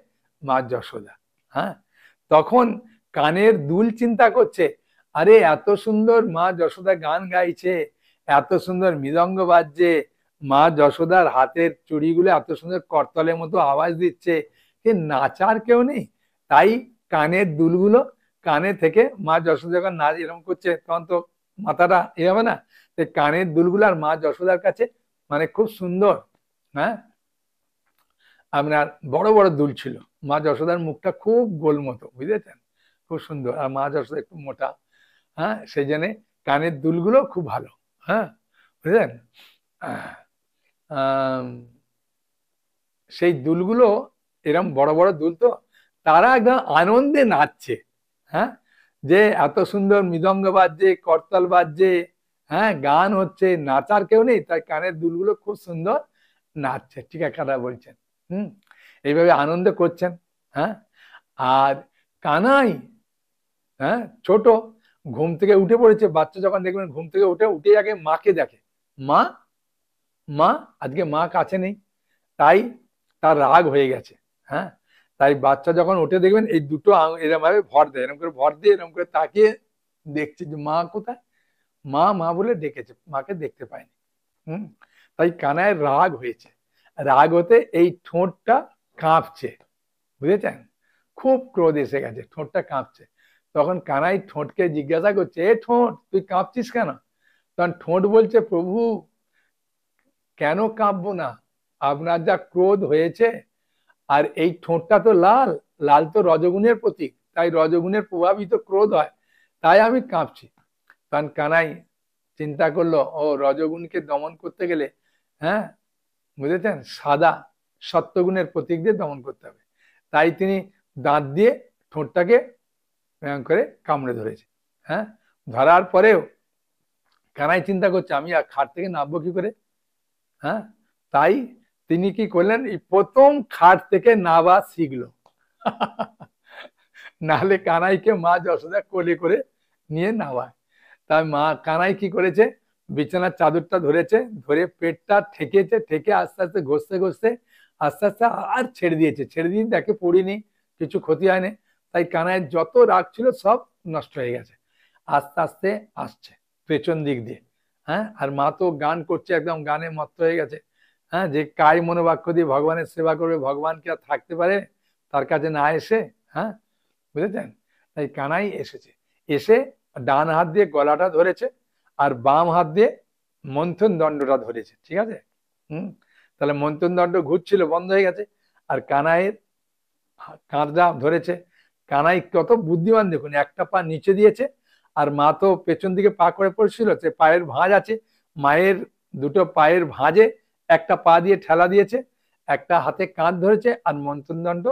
মা যশোদা। হ্যাঁ, তখন কানের দুল চিন্তা করছে, আরে এত সুন্দর মা যশোদা গান গাইছে, এত সুন্দর মৃদঙ্গ বাজছে, মা যশোদার হাতের চুড়িগুলো এত সুন্দর করতলের মতো আওয়াজ দিচ্ছে, কে নাচার কেউ নেই। তাই কানের দুলগুলো কানে থেকে মা যশোদা যখন নাচ এরকম করছে তখন তো মাথাটা এ হবে না, কানের দুলগুলো আর মা যশোদার কাছে মানে খুব সুন্দর। হ্যাঁ, আপনার বড় বড় দুল ছিল, মা যশোদার মুখটা খুব গোল মতো, বুঝেছেন, খুব সুন্দর, আর মা যশোদা একটু মোটা। হ্যাঁ, সেই জন্য কানের দুলগুলো খুব ভালো। হ্যাঁ, বুঝলেন। সেই দুলগুলো এরম বড় বড় দুল, তো তারা একদম আনন্দে নাচছে। হ্যাঁ, যে এত সুন্দর মৃদঙ্গ বাজছে, করতাল বাজছে, হ্যাঁ, গান হচ্ছে, নাচার কেউ নেই, তাই কানের দুলগুলো খুব সুন্দর নাচছে, ঠিক আছে বলছেন। এইভাবে আনন্দ করছেন। হ্যাঁ, আর কানাই, হ্যাঁ, ছোট, ঘুম থেকে উঠে পড়েছে। বাচ্চা যখন দেখবেন ঘুম থেকে উঠে আগে মাকে দেখে, মা মা, আজকে মা কাছে নেই, তাই তার রাগ হয়ে গেছে। হ্যাঁ, তাই বাচ্চা যখন উঠে দেখবেন এই দুটো এরকম ভাবে ভর দেয়, এরকম করে ভর দিয়ে এরকম করে তাকিয়ে দেখছে যে মা কোথায়, মা মা বলে ডেকেছে, মাকে দেখতে পায়নি। তাই কানায় রাগ হয়েছে, রাগ হতে এই ঠোঁটটা কাঁপছে, বুঝেছেন, খুব ক্রোধ এসে গেছে, ঠোঁটটা কাঁপছে। তখন কানাই ঠোঁটকে জিজ্ঞাসা করছে, এ ঠোঁট তুই কাঁপছিস কেন? তখন ঠোঁট বলছে, প্রভু কেন কাঁপবো না, আপনার যা ক্রোধ হয়েছে, আর এই ঠোঁটটা তো লাল, লাল তো রজগুণের প্রতীক, তাই রজগুণের প্রভাবিত ক্রোধ হয়, তাই আমি কাঁপছি। তখন কানাই চিন্তা করলো, ও রজগুণকে দমন করতে গেলে, হ্যাঁ, বুঝেছেন, সাদা সত্যগুণের প্রতীক দিয়ে দমন করতে হবে। তাই তিনি দাঁত দিয়ে ঠোঁটটাকে করে কামড়ে ধরেছে। হ্যাঁ, ধরার পরেও কানাই চিন্তা করছে, আমি আর খাট থেকে নামবো কি করে। হ্যাঁ, তাই তিনি কি করলেন, এই প্রথম খাট থেকে নাবা শিখলো। নাহলে কানাইকে মা যশোদা কোলে করে নিয়ে নামায়। তাই মা কানাই কি করেছে, বিছানার চাদরটা ধরেছে, ধরে পেটটা ঠেকেছে, ঠেকে আস্তে আস্তে ঘষতে ঘষতে আস্তে আস্তে আর ছেড়ে দিয়েছে, ছেড়ে দিয়ে দেখে পড়িনি, কিছু ক্ষতি হয়নি। তাই কানাইয়ের যত রাগ ছিল সব নষ্ট হয়ে গেছে, আস্তে আস্তে আসছে পেছন দিক দিয়ে। হ্যাঁ, আর মা তো গান করছে, একদম গানে মত্ত হয়ে গেছে। হ্যাঁ, যে কায় মনোবাক্য দিয়ে ভগবানের সেবা করবে, ভগবান কি আর থাকতে পারে তার কাছে না এসে। হ্যাঁ, বুঝেছেন, তাই কানাই এসেছে, এসে ডান হাত দিয়ে গলাটা ধরেছে আর বাম হাত দিয়ে মন্থন দণ্ডটা ধরেছে, ঠিক আছে। তাহলে মন্থন দণ্ড ঘুরছিল, বন্ধ হয়ে গেছে, আর কানাইয়ের কাঁধটা ধরেছে। কানাই কত বুদ্ধিমান দেখুন, একটা পা নিচে দিয়েছে, আর মা তো পেছন দিকে পা করে পড়ছিল, সে পায়ের ভাঁজ আছে, মায়ের দুটো পায়ের ভাঁজে একটা পা দিয়ে ঠেলা দিয়েছে, একটা হাতে কাঁধ ধরেছে আর মন্থন দণ্ড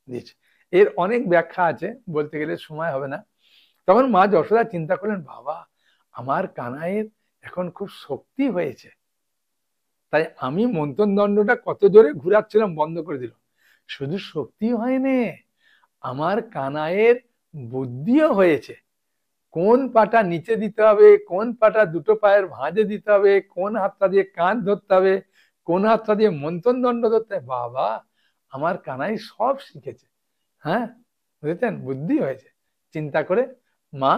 দিয়েছে। এর অনেক ব্যাখ্যা আছে, বলতে গেলে সময় হবে না। তখন মা যশোদা চিন্তা করলেন, বাবা আমার কানাইয়ের এখন খুব শক্তি হয়েছে, তাই আমি মন্থন দণ্ডটা কত জোরে ঘুরাচ্ছিলাম বন্ধ করে দিল। শুধু শক্তি হয়নি, আমার কানাইয়ের বুদ্ধিও হয়েছে, কোন পাটা নিচে দিতে হবে, কোন পাটা দুটো পায়ের ভাঁজে দিতে হবে, কোন হাতটা দিয়ে কাঁধ ধরতে হবে, কোন হাতটা দিয়ে মন্থন দণ্ড ধরতে হবে। বাবা আমার কানাই সব শিখেছে। হ্যাঁ, বুঝেছেন, বুদ্ধি হয়েছে। চিন্তা করে মা,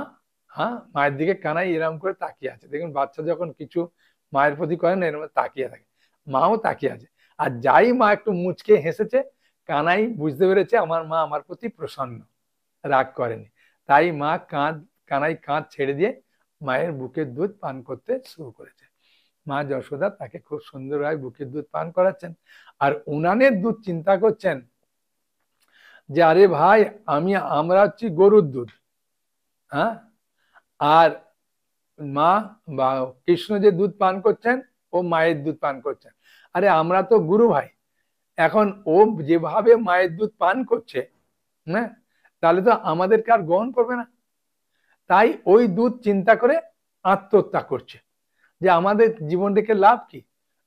হ্যাঁ, মায়ের দিকে কানাই এরম করে তাকিয়ে আছে। দেখুন বাচ্চা যখন কিছু মায়ের প্রতি করে না, এরকম তাকিয়ে থাকে, মাও তাকিয়ে আছে। আর যাই মা একটু মুচকে হেসেছে, কানাই বুঝতে পেরেছে আমার মা আমার প্রতি প্রসন্ন, রাগ করেনি। তাই মা কানাই কাঁধ ছেড়ে দিয়ে মায়ের বুকের দুধ পান করতে শুরু করেছে। মা যশোদা তাকে খুব সুন্দরভাবে বুকের দুধ পান করাচ্ছেন, আর উনানের দুধ চিন্তা করছেন যে আরে ভাই আমরা হচ্ছি গরুর দুধ। হ্যাঁ, আর মা বা কৃষ্ণ যে দুধ পান করছেন ও মায়ের দুধ পান করছেন, আরে আমরা তো গুরু ভাই, এখন ও যেভাবে মায়ের দুধ পান করছে, হ্যাঁ, তাহলে তো আমাদেরকে আর গ্রহণ করবে না। তাই ওই দুধ চিন্তা করে আত্মহত্যা করছে, যে আমাদের জীবন রেখে লাভ কি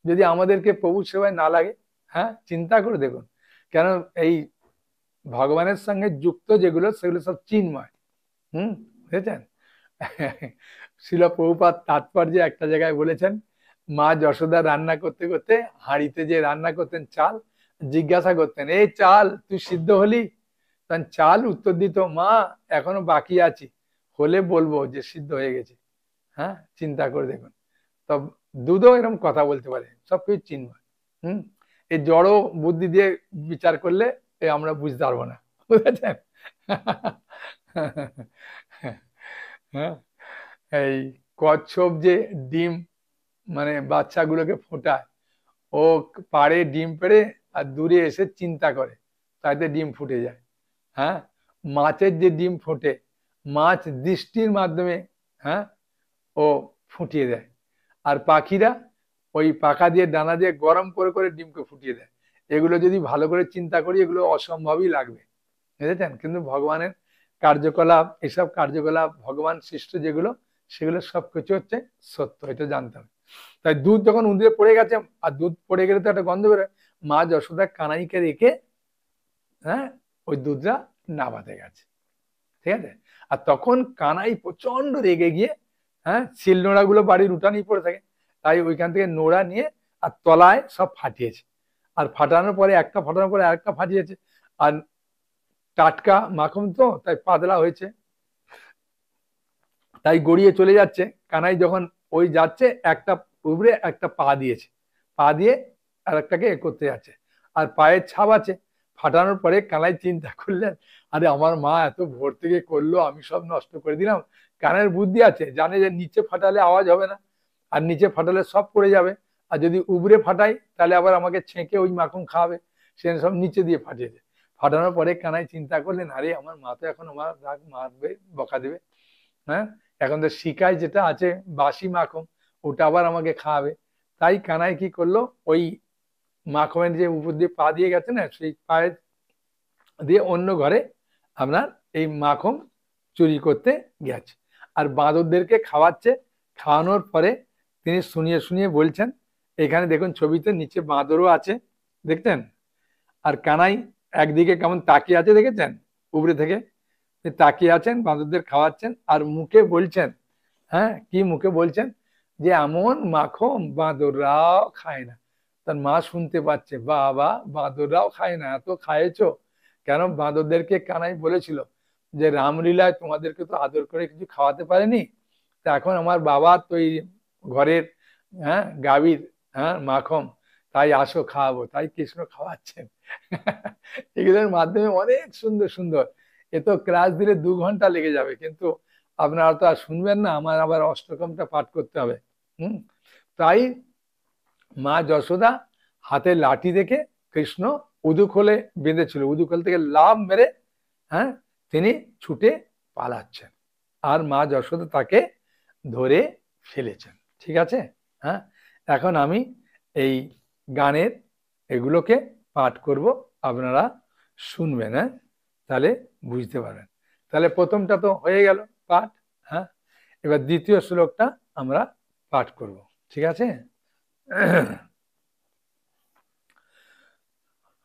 যদি আমাদেরকে প্রভু সেবায় না লাগে। হ্যাঁ, চিন্তা করে দেখুন, কেন এই ভগবানের সঙ্গে যুক্ত যেগুলো সেগুলো সব চিন্ময়। বুঝেছেন। শিল প্রভুপাদ তাৎপর্যে একটা জায়গায় বলেছেন, মা যশোদা রান্না করতে করতে হাঁড়িতে যে রান্না করতেন চাল, জিজ্ঞাসা করতেন, এই চাল তুই সিদ্ধ হলি? তখন চাল উত্তর দিত, মা এখনো বাকি আছে, হলে বলবো যে সিদ্ধ হয়ে গেছে। হ্যাঁ, চিন্তা করে দেখুন। তো দুধও এরকম কথা বলতে পারে, সবকিছু চিন্ময়। এই জড় বুদ্ধি দিয়ে বিচার করলে আমরা বুঝতে পারবো না, বুঝেছেন? হ্যাঁ, এই কচ্ছপ যে ডিম মানে বাচ্চাগুলোকে ফোটায়, ও পাড়ে ডিম পেড়ে আর দূরে এসে চিন্তা করে, তাতে ডিম ফুটে যায়। হ্যাঁ, মাছের যে ডিম ফোটে, মাছ দৃষ্টির মাধ্যমে হ্যাঁ ও ফুটিয়ে দেয়। আর পাখিরা ওই পাখা দিয়ে ডানা দিয়ে গরম করে করে ডিমকে ফুটিয়ে দেয়। এগুলো যদি ভালো করে চিন্তা করি, এগুলো অসম্ভবই লাগবে, বুঝেছেন? কিন্তু ভগবানের কার্যকলাপ, এসব কার্যকলাপ ভগবান সৃষ্ট যেগুলো, সেগুলো সবকিছু হচ্ছে সত্য, এটা জানতে হবে। তাই দুধ যখন উঁদরে পড়ে গেছে, আর দুধ পড়ে গেলে তো একটা গন্ধ বেরোয়, মা যশোদা কানাইকে রেখে হ্যাঁ ওই দুধটা নাবাতে গেছে, ঠিক আছে? আর তখন কানাই প্রচন্ড রেগে গিয়ে হ্যাঁ শিল নোড়া গুলো বাড়ির উঠানেই পড়ে থাকে, তাই ওইখান থেকে নোড়া নিয়ে আর তলায় সব ফাটিয়েছে। আর ফাটানোর পরে একটা ফাটানোর পরে আরেকটা ফাটিয়েছে। আর টাটকা মাখন তো তাই পাতলা হয়েছে, তাই গড়িয়ে চলে যাচ্ছে। কানাই যখন ওই যাচ্ছে, একটা উপরে একটা পা দিয়েছে, পা দিয়ে আর একটাকে এ করতে যাচ্ছে, আর পায়ের ছাপ আছে। ফাটানোর পরে কানাই চিন্তা করলেন, আরে আমার মা এত ভোর থেকে করলো, আমি সব নষ্ট করে দিলাম। কানের বুদ্ধি আছে, জানে যে নিচে ফাটালে আওয়াজ হবে না, আর নিচে ফাটালে সব পড়ে যাবে, আর যদি উপরে ফাটাই তাহলে আবার আমাকে ছেঁকে ওই মাখন খাওয়াবে, সে সব নিচে দিয়ে ফাটিয়েছে। ফাটানোর পরে কানাই চিন্তা করলেন, আরে আমার মা তো এখন আমার রাগ মারবে, বকা দেবে। হ্যাঁ, এখন তো শিকায় যেটা আছে বাসি মাখন, ওটা আবার আমাকে খাওয়াবে। তাই কানাই কি করলো, ওই মাখনের যে উপর দিয়ে পা দিয়ে গেছে না, সেই পায়ের দিয়ে অন্য ঘরে আপনার এই মাখন চুরি করতে গেছে, আর বাঁদরদেরকে খাওয়াচ্ছে। খাওয়ানোর পরে তিনি শুনিয়ে শুনিয়ে বলছেন, এখানে দেখুন ছবিতে নিচে বাঁদরও আছে, দেখছেন? আর কানাই একদিকে কেমন তাকিয়ে আছে, দেখেছেন? উপরে থেকে তাকিয়ে আছেন, বাঁদরদের খাওয়াচ্ছেন, আর মুখে বলছেন, হ্যাঁ কি মুখে বলছেন, যে এমন মাখন বাঁদররাও খায় না। তার মা শুনতে পাচ্ছে, বাবা বাঁদররাও খায় না, এত খাইয়েছো কেন? বাঁদরদেরকে কানাই বলেছিল যে রামলীলায় তোমাদেরকে তো আদর করে কিছু খাওয়াতে পারেনি, তা এখন আমার বাবা তো এই ঘরের হ্যাঁ গাভীর হ্যাঁ মাখন, তাই আসো খাওয়াবো, তাই কৃষ্ণ খাওয়াচ্ছেন। এগুলোর মাধ্যমে অনেক সুন্দর সুন্দর, এ তো ক্লাস দিলে 2 ঘন্টা লেগে যাবে, কিন্তু আপনারা তো আর শুনবেন না, আমার আবার অষ্টকমটা পাঠ করতে হবে। তাই মা যশোদা হাতে লাঠি দেখে, কৃষ্ণ উদুখোলে বেঁধেছিল, উদুখোল থেকে লাফ মেরে হ্যাঁ তিনি ছুটে পালাচ্ছেন, আর মা যশোদা তাকে ধরে ফেলেছেন। ঠিক আছে? হ্যাঁ, এখন আমি এই গানের এগুলোকে পাঠ করব, আপনারা শুনবেন, হ্যাঁ তাহলে বুঝতে পারবেন। তাহলে প্রথমটা তো হয়ে গেল পাঠ, হ্যাঁ এবার দ্বিতীয় শ্লোকটা আমরা পাঠ করব, ঠিক আছে?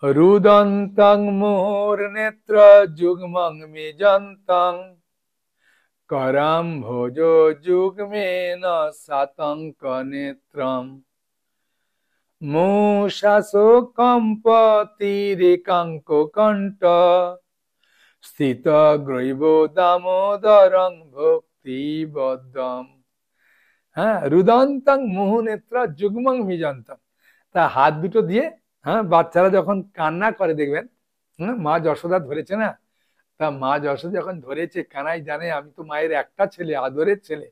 রুদন্তং মুহুর্নেত্র যুগ্মং মিজন্তং करां भोजो जुग्मेन सातंक नेत्रम मूषासो कंपतिरेकांको कंठ स्थित ग्रैवो दामोदरं भक्तिबद्धम। হ্যাঁ, রুদন্তং মুহুনেত্র যুগ্মং মিজন্তম, তা হাত দুটো দিয়ে হ্যাঁ বাচ্চারা যখন কান্না করে দেখবেন, মা যশোদা ধরেছে না, তা মা যশোদা যখন ধরেছে, কানাই জানে আমি তো মায়ের একটা ছেলে, আদরের ছেলে,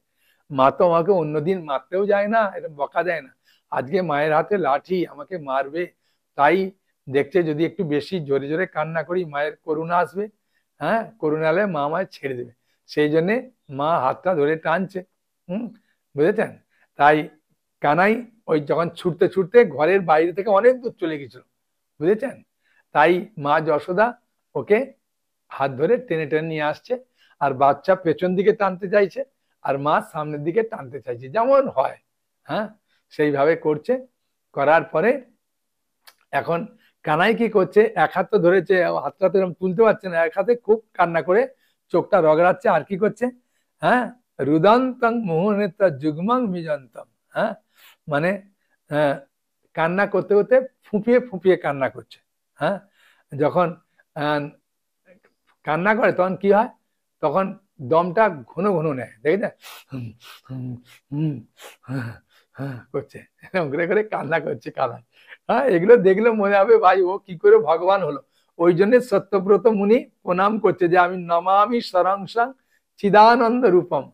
মা তো আমাকে অন্যদিন মারতেও যায় না, এটা বকা দেয় না, আজকে মায়ের হাতে লাঠি, আমাকে মারবে, তাই দেখছে যদি একটু বেশি জোরে জোরে কান্না করি মায়ের করুণা আসবে, হ্যাঁ করুণা হলে মা আমায় ছেড়ে দেবে, সেই জন্যে মা হাতটা ধরে টানছে। বুঝেছেন? তাই কানাই ওই যখন ছুটতে ছুটতে ঘরের বাইরে থেকে অনেক দূর চলে গেছিল, বুঝেছেন? তাই মা যশোদা ওকে হাত ধরে টেনে টেনে নিয়ে আসছে, আর বাচ্চা পেছন দিকে টানতে চাইছে, আর মা সামনের দিকে টানতে চাইছে, যেমন হয় হ্যাঁ সেইভাবে করছে। করার পরে এখন কানাই কি করছে, এক হাত তো ধরেছে, হাতটা তো এরকম তুলতে পারছে না, এক হাতে খুব কান্না করে চোখটা রগড়াচ্ছে, আর কি করছে, হ্যাঁ রুদন্তং মুহুর্নেত্র যুগ্মং মিজন্তম, হ্যাঁ মানে কান্না করতে করতে ফুঁপিয়ে ফুঁপিয়ে কান্না করছে। হ্যাঁ, যখন কান্না করে তখন কি হয়, তখন দমটা ঘন ঘন নেয়, দেখে করছে, এরকম করে করে কান্না করছে কানাই। হ্যাঁ, এগুলো দেখলে মনে হবে ভাই ও কি করে ভগবান হলো। ওই জন্য সত্যব্রত মুনি প্রণাম করছে যে আমি নমামি সরংসং চিদানন্দ রূপম,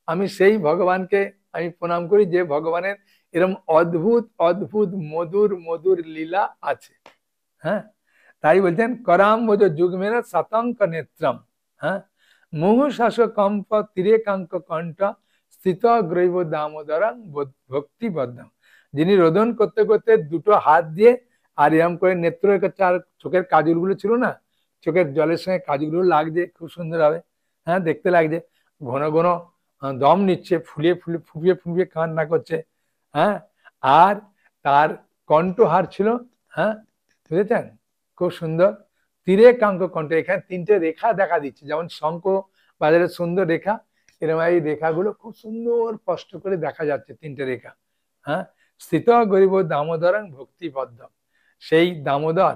আমি সেই ভগবানকে আমি প্রণাম করি যে ভগবানের এরকম অদ্ভুত অদ্ভুত মধুর মধুর লীলা আছে। হ্যাঁ, তাই বলছেন করাম্বজ যুগ্মের শতাঙ্ক নেত্রম, হ্যাঁ, মুহু শাস কম্প তিরেকাঙ্ক কণ্ঠ স্থিত গ্রৈব দামোদরং ভক্তিবদ্ধম, যিনি রোদন করতে করতে দুটো হাত দিয়ে আর এরম করে নেত্র চার চোখের কাজলগুলো ছিল না, চোখের জলের সঙ্গে কাজলগুলো লাগছে খুব সুন্দর হবে, হ্যাঁ দেখতে লাগছে, ঘন ঘন দম নিচ্ছে, ফুলিয়ে ফুলিয়ে ফুপিয়ে ফুপিয়ে কান্না করছে। হ্যাঁ, আর তার কণ্ঠহার ছিল, হ্যাঁ বুঝেছেন, খুব সুন্দর তিরেকাঙ্ক কণ্ঠ, এখানে তিনটে রেখা দেখা দিচ্ছে, যেমন শঙ্খ বাজারের সুন্দর রেখা, এরকম এই রেখাগুলো খুব সুন্দর স্পষ্ট করে দেখা যাচ্ছে তিনটে রেখা। হ্যাঁ, স্থিত গরিব দামোদরং ভক্তিবদ্ধ, সেই দামোদর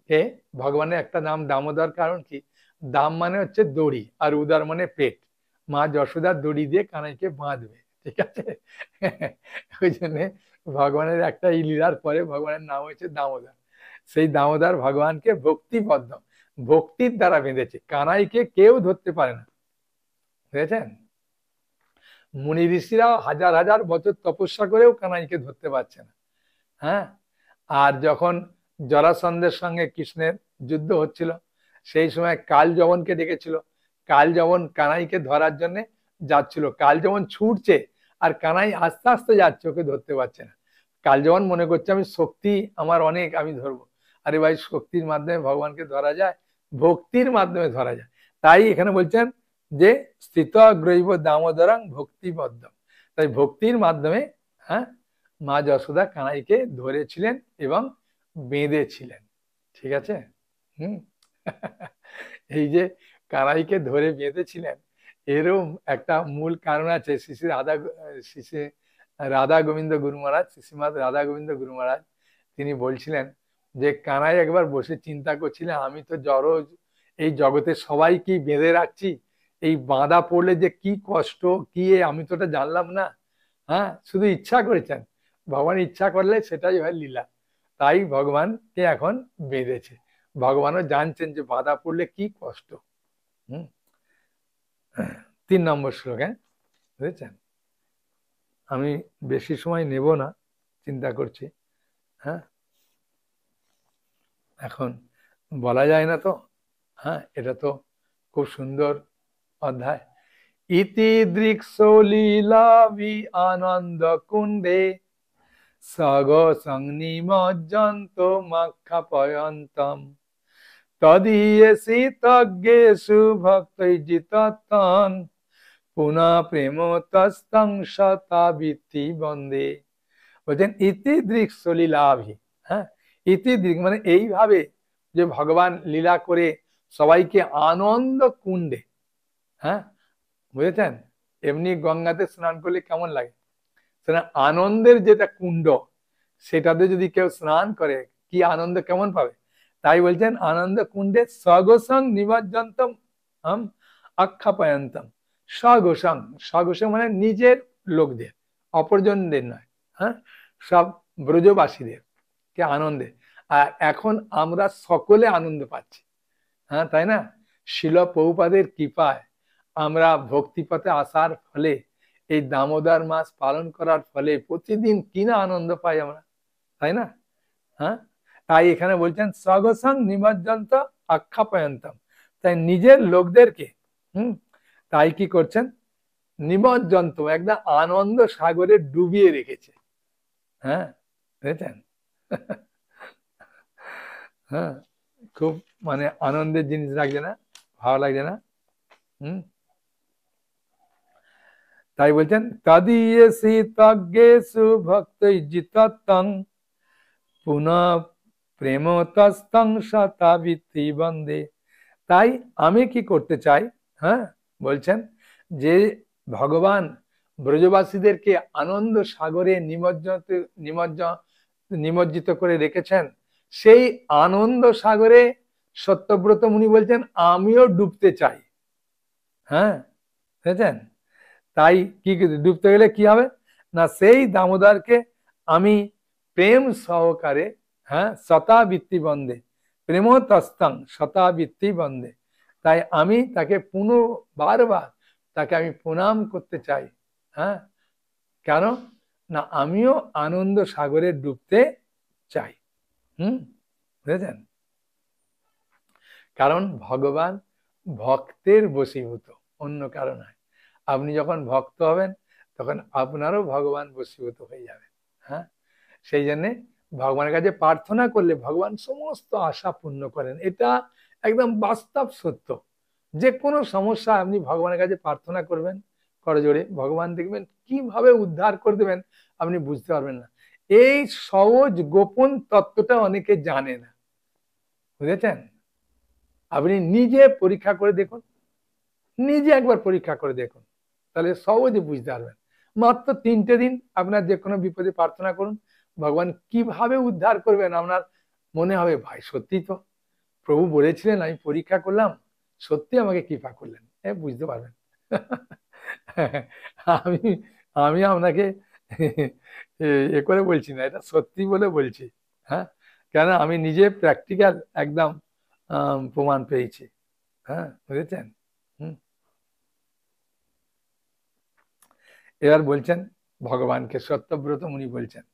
কে ভগবানের একটা নাম দামোদর, কারণ কি দাম মানে হচ্ছে দড়ি আর উদার মানে পেট, মা যশোদার দড়ি দিয়ে কানাইকে বাঁধবে, ঠিক আছে। ওই জন্য ভগবানের একটা এই লীলার পরে ভগবানের নাম হচ্ছে দামোদর, সেই দামোদর ভগবানকে ভক্তিবদ্ধ, ভক্তির দ্বারা বেঁধেছে, কানাইকে কেউ ধরতে পারে না, বুঝেছেন। মুনি ঋষিরাও হাজার হাজার বছর তপস্যা করেও কানাইকে ধরতে পারছে না। হ্যাঁ, আর যখন জরাসন্ধের সঙ্গে কৃষ্ণের যুদ্ধ হচ্ছিল, সেই সময় কাল যবনকে ডেকেছিল, কাল যবন কানাইকে ধরার জন্য যাচ্ছিল, কাল যবন ছুটছে আর কানাই আস্তে আস্তে যাচ্ছে, ওকে ধরতে পারছে না। কাল যবন মনে করছে আমি শক্তি আমার অনেক, আমি ধরবো, আরে ভাই শক্তির মাধ্যমে ভগবানকে ধরা যায়, ভক্তির মাধ্যমে ধরা যায়। তাই এখানে বলছেন যে স্থিত গ্রৈব দামোদরং ভক্তিবদ্ধ, তাই ভক্তির মাধ্যমে, হ্যাঁ, মা যশোদা কানাইকে ধরেছিলেন এবং বেঁধেছিলেন, ঠিক আছে। এই যে কানাইকে ধরে বেঁধেছিলেন, এরও একটা মূল কারণ আছে। শ্রী রাধা গোবিন্দ গুরু মহারাজ, শ্রীশ্রীমৎ রাধা গোবিন্দ গুরু মহারাজ তিনি বলছিলেন যে কানাই একবার বসে চিন্তা করছিলেন, আমি তো জড় এই জগতে সবাইকে বেঁধে রাখছি, এই বাঁধা পড়লে যে কি কষ্ট কি আমি তো ওটা জানলাম না। হ্যাঁ, শুধু ইচ্ছা করেছেন, ভগবান ইচ্ছা করলে সেটাই হয় লীলা, তাই ভগবানকে এখন বেঁধেছে, ভগবানও জানছেন যে বাধা পড়লে কি কষ্ট। 3 নম্বর শ্লোক, হ্যাঁ বুঝেছেন, আমি বেশি সময় নেব না, চিন্তা করছি। হ্যাঁ, এখন বলা যায় না তো, হ্যাঁ এটা তো খুব সুন্দর অধ্যায়। ইতি দৃক্সো লীলাভি আনন্দ কুণ্ডে সগ সংনিমজ্জন্ত মাক্ষাপয়ন্তম তদীয়েসি তজ্ঞেষু ভক্তৈর্জিতত্তন পুনঃ প্রেম তস্তং শতাবৃত্তি বন্দে। বলছেন ইতি দৃক্সো লীলাভি, হ্যাঁ ইতি দৃক মানে এইভাবে যে ভগবান লীলা করে সবাইকে আনন্দ কুণ্ডে, হ্যাঁ বুঝেছেন, এমনি গঙ্গাতে স্নান করলে কেমন লাগে, সেটা আনন্দের যেটা কুণ্ড, সেটাতে যদি কেউ স্নান করে কি আনন্দ কেমন পাবে। তাই বলছেন আনন্দ কুণ্ডে স্বগোসং নিমজ্জন্তম আখ্যাপয়ন্তম, স্বগোসং, স্বগোসং মানে নিজের লোকদের, অপরজনদের নয়, হ্যাঁ সব ব্রজবাসীদের কে আনন্দে। আর এখন আমরা সকলে আনন্দ পাচ্ছি, হ্যাঁ তাই না, শিল প্রভুপাদের কৃপায় আমরা ভক্তিপথে আসার ফলে, এই দামোদর মাস পালন করার ফলে প্রতিদিন কিনা আনন্দ পাই আমরা, তাই না। হ্যাঁ, তাই এখানে বলছেন স্বগোসং নিমজ্জন্ত আখ্যাপয়ন্তম, তাই নিজের লোকদেরকে তাই কি করছেন, নিমজ্জন্ত একদম আনন্দ সাগরে ডুবিয়ে রেখেছে। হ্যাঁ বুঝেছেন। হ্যাঁ, খুব মানে আনন্দের জিনিস লাগছে না, ভালো লাগছে না। তাই বলছেন তদীয়েসি তজ্ঞেষু ভক্তৈর্জিতত্তং পুনঃ প্রেম তস্তং শতাবৃত্তি বন্দে। তাই আমি কি করতে চাই, হ্যাঁ বলছেন যে ভগবান ব্রজবাসীদেরকে আনন্দ সাগরে নিমজ্জিত করে রেখেছেন, সেই আনন্দ সাগরে সত্যব্রত মুনি বলছেন আমিও ডুবতে চাই। হ্যাঁ, বুঝেছেন? তাই কি ডুবতে গেলে কি হবে না, সেই দামোদরকে আমি প্রেম সহকারে, হ্যাঁ, শতাবৃত্তি বন্দে, প্রেমতস্তং শতাবৃত্তি বন্দে, তাই আমি তাকে বারবার তাকে আমি প্রণাম করতে চাই। হ্যাঁ, কেন না আমিও আনন্দ সাগরে ডুবতে চাই। বুঝেছেন? কারণ ভগবান ভক্তের বশীভূত, অন্য কারণ নয়। আপনি যখন ভক্ত হবেন তখন আপনারও ভগবান বশীভূত হয়ে যাবে। হ্যাঁ, সেই জন্যে ভগবানের কাছে প্রার্থনা করলে ভগবান সমস্ত আশা পূর্ণ করেন। এটা একদম বাস্তব সত্য। যে কোনো সমস্যা আপনি ভগবানের কাছে প্রার্থনা করবেন করজোড়ে, ভগবান দেখবেন কিভাবে উদ্ধার করে দেবেন আপনি বুঝতে পারবেন না। এই সহজ গোপন তত্ত্বটা অনেকে জানে না, বুঝেছেন? আপনি নিজে পরীক্ষা করে দেখুন, নিজে একবার পরীক্ষা করে দেখুন, তাহলে সহজে বুঝতে পারবেন। মাত্র 3টে দিন আপনার যে কোনো বিপদে প্রার্থনা করুন, ভগবান কিভাবে উদ্ধার করবেন আপনার মনে হবে ভাই সত্যি তো প্রভু বলেছিলেন, আমি পরীক্ষা করলাম, সত্যি আমাকে কৃপা করলেন, বুঝতে পারবেন। আমি আমি আপনাকে এ করে বলছি না, এটা সত্যি বলে বলছি। হ্যাঁ, কেন আমি নিজে প্র্যাকটিক্যাল একদম প্রমাণ পেয়েছি। হ্যাঁ, বুঝেছেন? এবার বলছেন ভগবানকে, সত্যব্রত মুনি বলছেন,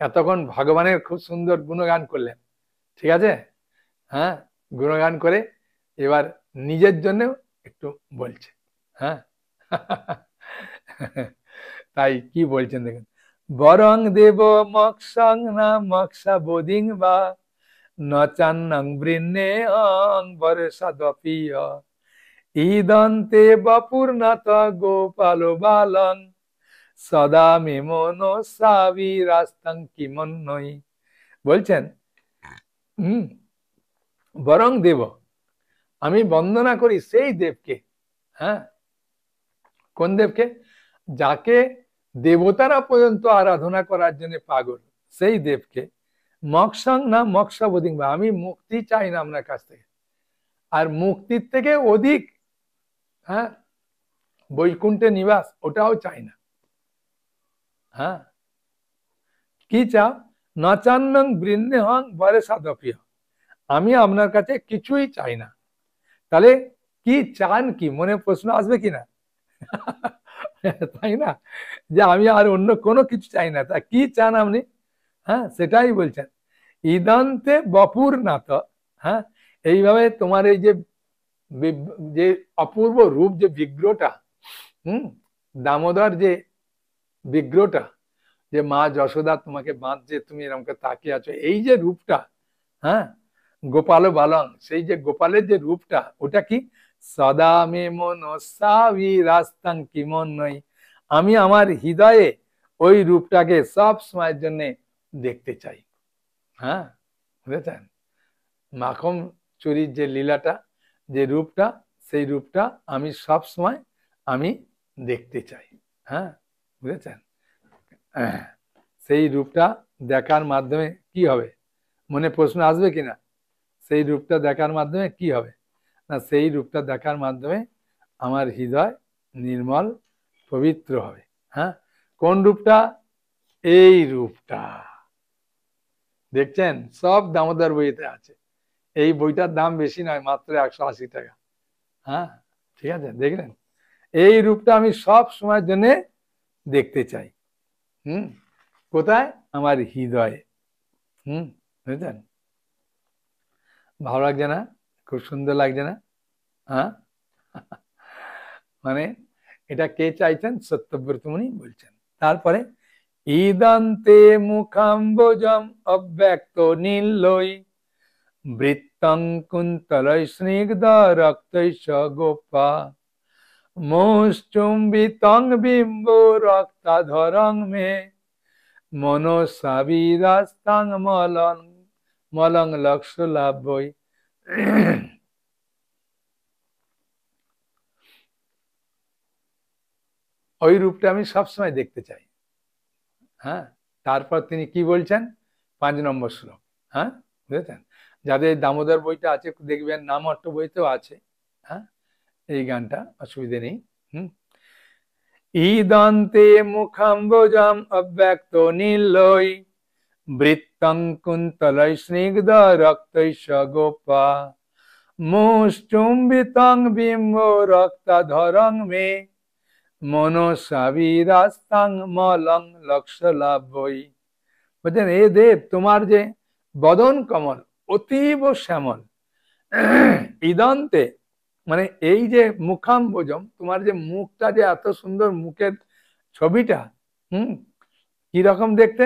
এতক্ষণ ভগবানের খুব সুন্দর গুণগান করলেন, ঠিক আছে? হ্যাঁ, গুণগান করে এবার নিজের জন্য একটু বলছে। হ্যাঁ, তাই কি বলছেন দেখুন, বরং দেব মক্ষং না মক্ষা বোধিং বা নচান্নং বৃন্নে অং বরসাদপিয় ইদন্তে বপুর্ণত গোপাল বালং সদা মেমনো সাবিরাস্তাং কিমন্নই। বলছেন বরং দেব, আমি বন্দনা করি সেই দেবকে। হ্যাঁ, কোন দেবকে? যাকে দেবতারা পর্যন্ত আরাধনা করার জন্য পাগল, সেই দেবকে। মক্ষং না মক্ষাবোধিং বা, আমি মুক্তি চাই না আপনার কাছ থেকে, আর মুক্তির থেকে অধিক, হ্যাঁ, বৈকুণ্ঠে নিবাস ওটাও চাই না। হ্যাঁ, কি চাও? নচান্নং বৃন্নে হং বরে সাদপ্রিয়, আমি আপনার কাছে কিছুই চাই না। তাহলে কি চান কি, মনে প্রশ্ন আসবে কিনা? তাই না, যে আমি আর অন্য কোনো কিছু চাই না, তা কি চান আপনি? হ্যাঁ, সেটাই বলছেন, ইদান্তে বপুর্নাথ। হ্যাঁ, এইভাবে তোমার এই যে অপূর্ব রূপ, যে বিগ্রহটা, দামোদর যে বিগ্রহটা, যে মা যশোদা তোমাকে বাঁধছে, তুমি এরকম তাকিয়ে আছো, এই যে রূপটা, হ্যাঁ, গোপাল বালং, সেই যে গোপালের যে রূপটা, ওটা কি? সদা মে মনসাবি রাস্তাং কিমন্নই, আমি আমার হৃদয়ে ওই রূপটাকে সব সময়ের জন্য দেখতে চাই। হ্যাঁ, বুঝেছেন? মাখন চুরির যে লীলাটা, যে রূপটা, সেই রূপটা আমি সব সময় আমি দেখতে চাই। হ্যাঁ, বুঝেছেন? সেই রূপটা দেখার মাধ্যমে কি হবে, মনে প্রশ্ন আসবে কিনা? সেই রূপটা দেখার মাধ্যমে কি হবে না, সেই রূপটা দেখার মাধ্যমে আমার হৃদয় নির্মল পবিত্র হবে। হ্যাঁ, কোন রূপটা? এই রূপটা। দেখছেন, সব দামোদর বইতে আছে। এই বইটার দাম বেশি নয়, মাত্র 180 টাকা। হ্যাঁ, ঠিক আছে, দেখলেন? এই রূপটা আমি সব সময়ের জন্য দেখতে চাই। কোথায়? আমার হৃদয়ে। বুঝলেন? ভালো লাগছে না? খুব সুন্দর লাগছে না? হ্যাঁ, মানে এটা কে চাইছেন? সত্যব্রত মুনি বলছেন। তারপরে ইদান্তে মুখাম্বজম অব্যক্ত নীলই বৃত্তং কুন্তলয় স্নিগ্ধ রক্তৈষ গোপা মোশ্চুম্বিতং বিম্ব রক্তাধরং মে মনসাবিরাস্তাং মলং মলং লক্ষ লাভই। ওই রূপটা আমি সবসময় দেখতে চাই। হ্যাঁ, তারপর তিনি কি বলছেন? 5 নম্বর শ্লোক। হ্যাঁ, বুঝেছেন? যাদের দামোদর বইটা আছে দেখবেন, নাম অট্ট বইতেও আছে। হ্যাঁ, এই গানটা অসুবিধে নেই। ইদন্তে মুখাম্বুজম অব্যক্ত নীলই বৃত্তং কুন্তলৈ স্নিগ্ধ রক্তৈষ গোপা মুষ্চুম্বিতং বিম্ব রক্তাধরং মে মনসাবিরাস্তাং মলং লক্ষ্যলাভই। বলছেন, এ দেব, তোমার যে বদন কমল অতীব শ্যামল, ইদন্তে মানে এই যে মুখাম্বুজম, তোমার যে মুখটা যে এত সুন্দর, মুখের ছবিটা কিরকম দেখতে,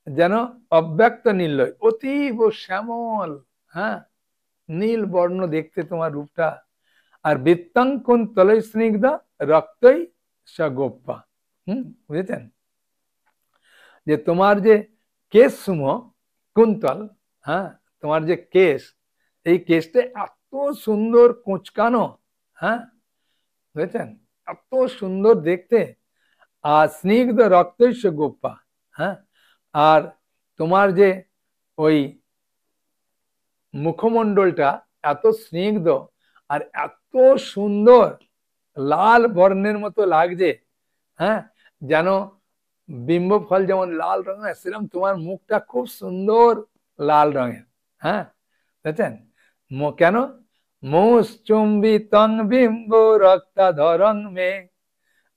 যেন অব্যক্ত নীলয়, অতীব শ্যামল, হ্যাঁ, নীল বর্ণ দেখতে তোমার রূপটা। আর বৃত্তং কুন্তলৈ স্নিগ্ধ রক্তই সগোপ্পা। বুঝেছেন, যে তোমার যে কেশ সমূহ কুন্তল, হ্যাঁ, তোমার যে কেশ, এই কেশটা এত সুন্দর কুঁচকানো, হ্যাঁ, বুঝেছেন, এত সুন্দর দেখতে। আর স্নিগ্ধ রক্তৈষ গোপ্পা, হ্যাঁ, আর তোমার যে ওই মুখমণ্ডলটা এত স্নিগ্ধ আর এত সুন্দর লাল বর্ণের মতো লাগছে, হ্যাঁ, যেন বিম্ব ফল যেমন লাল রঙের, সেরকম তোমার মুখটা খুব সুন্দর লাল রঙের। হ্যাঁ, বুঝেছেন, কেন? মুশ্চুম্বিতং বিম্ব রক্তাধরং মে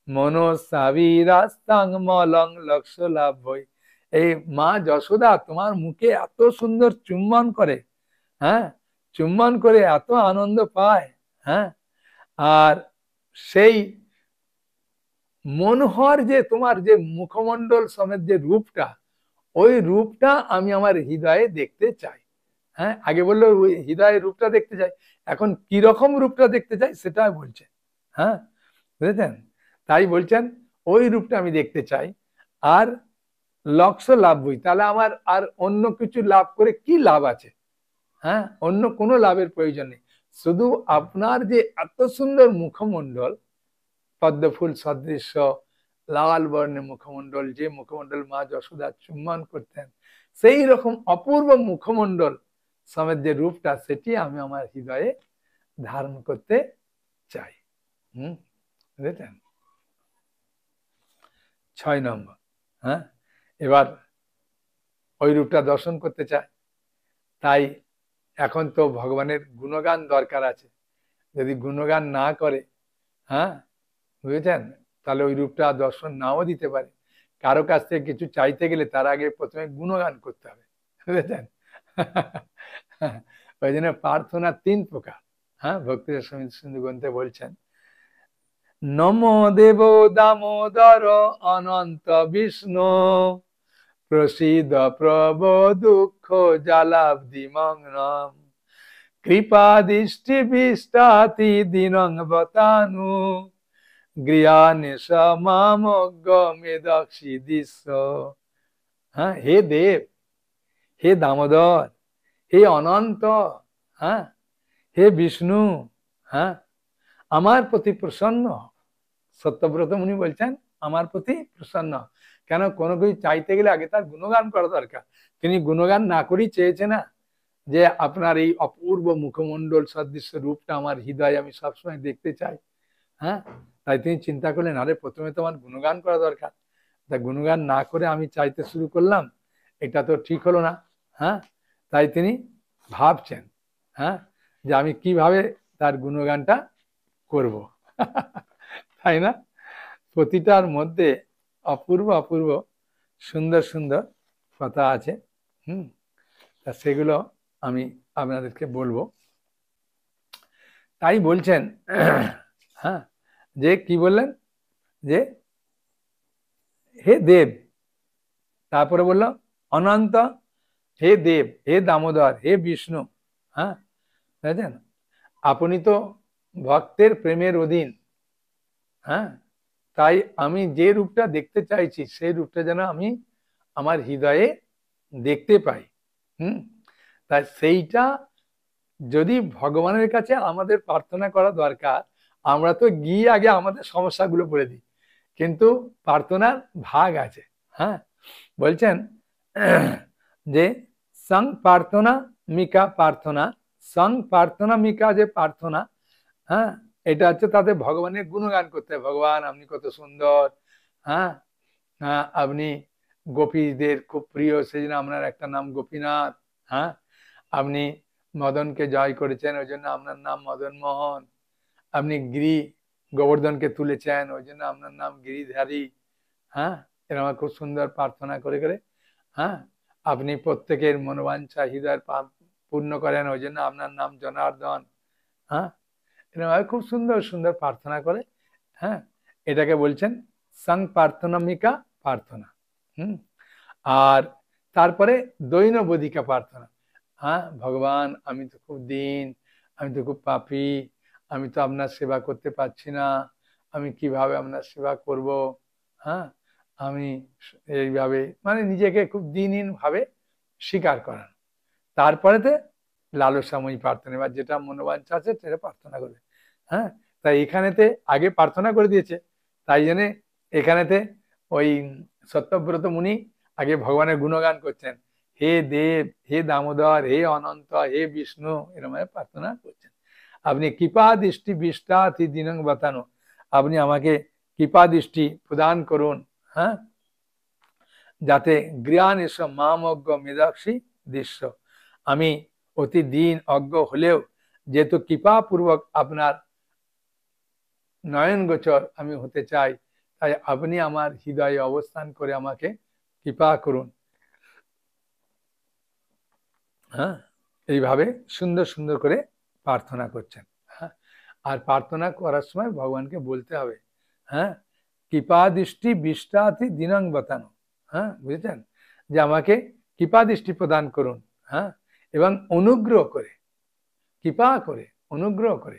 মনসাবিরাস্তাং মলং লক্ষ্যলাভই। এই মা যশোদা তোমার মুখে এত সুন্দর চুম্বন করে, হ্যাঁ, চুম্বন করে এত আনন্দ পায়, হ্যাঁ, আর সেই মনোহর যে তোমার যে মুখমণ্ডল সমেত যে রূপটা, ওই রূপটা আমি আমার হৃদয়ে দেখতে চাই। হ্যাঁ, আগে বললো ওই হৃদয়ের রূপটা দেখতে চাই, এখন কিরকম রূপটা দেখতে চাই সেটা বলছে। হ্যাঁ, বুঝেছেন, তাই বলছেন ওই রূপটা আমি দেখতে চাই। আর লক্ষ্য লাভ বই, তাহলে আমার আর অন্য কিছু লাভ করে কি লাভ আছে? হ্যাঁ, অন্য কোনো লাভের প্রয়োজন নেই, শুধু আপনার যে এত সুন্দর মুখমণ্ডল, পদ্মফুল সদৃশ্য লাল বর্ণের মুখমণ্ডল, যে মুখমণ্ডল মা যশোদা চুম্বন করতেন, সেই রকম অপূর্ব মুখমণ্ডল সমেত যে রূপটা, সেটি আমি আমার হৃদয়ে ধারণ করতে চাই। বুঝলেন? 6 নম্বর। হ্যাঁ, এবার ওই রূপটা দর্শন করতে চায়, তাই এখন তো ভগবানের গুণগান দরকার আছে। যদি গুণগান না করে, হ্যাঁ, বুঝেছেন, তাহলে ওই রূপটা দর্শন নাও দিতে পারে। কারো কাছ থেকে কিছু চাইতে গেলে তার আগে প্রথমে গুণগান করতে হবে, বুঝেছেন। ওই জন্য প্রার্থনা 3 প্রকার। হ্যাঁ, ভক্তি সিন্ধু গ্রন্থে বলছেন, নমো দেব দামোদর অনন্ত বিষ্ণু প্রসিদ্ধ প্রভ দুঃখ জালাব্ধি মগ্নম কৃপা দৃষ্টি বিষ্টাতি দিনং বতানু গৃহানে সমামগমেদক্ষি দৃশ্য। হ্যাঁ, হে দেব, হে দামোদর, হে অনন্ত, হ্যাঁ, হে বিষ্ণু, হ্যাঁ, আমার প্রতি প্রসন্ন। সত্যব্রত মুনি বলছেন আমার প্রতি প্রসন্ন। কেন? কোনো কিছু চাইতে গেলে আগে তার গুণগান করা দরকার। তিনি গুণগান না করেই চেয়েছে না যে আপনার এই অপূর্ব মুখমণ্ডল সদৃশ্য রূপটা আমার হৃদয়ে আমি সবসময় দেখতে চাই। হ্যাঁ, তাই তিনি চিন্তা করলেন, আরে প্রথমে তো আমার গুণগান করা দরকার, তা গুণগান না করে আমি চাইতে শুরু করলাম, এটা তো ঠিক হলো না। হ্যাঁ, তাই তিনি ভাবছেন, হ্যাঁ, যে আমি কিভাবে তার গুণগানটা করব। তাই না? প্রতিটার মধ্যে অপূর্ব অপূর্ব সুন্দর সুন্দর কথা আছে। তা সেগুলো আমি আপনাদেরকে বলবো। তাই বলছেন, হ্যাঁ, যে কি বললেন, যে হে দেব, তারপরে বলল অনন্ত, হে দেব, হে দামোদর, হে বিষ্ণু। হ্যাঁ, বুঝেছেন, আপনি তো ভক্তের প্রেমের অধীন। হ্যাঁ, তাই আমি যে রূপটা দেখতে চাইছি সেই রূপটা যেন আমি আমার হৃদয়ে দেখতে পাই। তাই সেইটা যদি ভগবানের কাছে আমাদের প্রার্থনা করা দরকার, আমরা তো গিয়ে আগে আমাদের সমস্যাগুলো বলে দিই, কিন্তু প্রার্থনার ভাগ আছে। হ্যাঁ, বলছেন যে সং প্রার্থনা মিকা প্রার্থনা, সং প্রার্থনা মিকা যে প্রার্থনা, হ্যাঁ, এটা হচ্ছে তাদের ভগবানের গুণগান করতে হয়। ভগবান আপনি কত সুন্দর, হ্যাঁ, হ্যাঁ, আপনি গোপীদের খুব প্রিয়, সেই জন্য আপনার একটা নাম গোপীনাথ, হ্যাঁ, আপনি মদনকে জয় করেছেন ওই জন্য আপনার নাম মদন মোহন, আপনি গিরি গোবর্ধনকে তুলেছেন ওই জন্য আপনার নাম গিরিধারী, হ্যাঁ, এরকম খুব সুন্দর প্রার্থনা করে করে, হ্যাঁ, আপনি প্রত্যেকের মনোবাঞ্ছা হৃদয়ের পূর্ণ করেন ওই জন্য আপনার নাম জনার্দন, হ্যাঁ, এরকম খুব সুন্দর সুন্দর প্রার্থনা করে, হ্যাঁ, এটাকে বলছেন সং প্রার্থনামিকা প্রার্থনা। আর তারপরে দৈনবোধিকা প্রার্থনা, হ্যাঁ, ভগবান আমি তো খুব দীন, আমি তো খুব পাপী, আমি তো আপনার সেবা করতে পারছি না, আমি কিভাবে আপনার সেবা করব, হ্যাঁ, আমি এইভাবে মানে নিজেকে খুব দিনহীন ভাবে স্বীকার করান। তারপরেতে লালসাময়ী প্রার্থনা, এবার যেটা মনোবাঞ্ছা আছে সেটা প্রার্থনা করবে, হ্যাঁ, তাই এখানেতে আগে প্রার্থনা করে দিয়েছে, তাই জন্য এখানেতে ওই সত্যব্রত মুনি আগে ভগবানের গুণগান করছেন, হে দেব, হে দামোদর, হে অনন্ত, হে বিষ্ণু, এরকম প্রার্থনা করছেন। আপনি কৃপা দৃষ্টি বিষ্টাতি দিনং বাতানো, আপনি আমাকে কৃপা দৃষ্টি প্রদান করুন, হ্যাঁ, যাতে জ্ঞান এসব মাম অজ্ঞ মেধাক্ষী দৃশ্য, আমি অতি দিন অজ্ঞ হলেও যেহেতু কৃপা পূর্বক আপনার নয়ন গোচর আমি হতে চাই, তাই আপনি আমার হৃদয়ে অবস্থান করে আমাকে কৃপা করুন, হ্যাঁ, এইভাবে সুন্দর সুন্দর করে প্রার্থনা করছেন, হ্যাঁ, আর প্রার্থনা করার সময় ভগবানকে বলতে হবে, হ্যাঁ, কৃপা দৃষ্টি বিষ্টাতি দিনং বাতানো, হ্যাঁ, বুঝেছেন, যে আমাকে কৃপা দৃষ্টি প্রদান করুন, হ্যাঁ, এবং অনুগ্রহ করে, কৃপা করে অনুগ্রহ করে,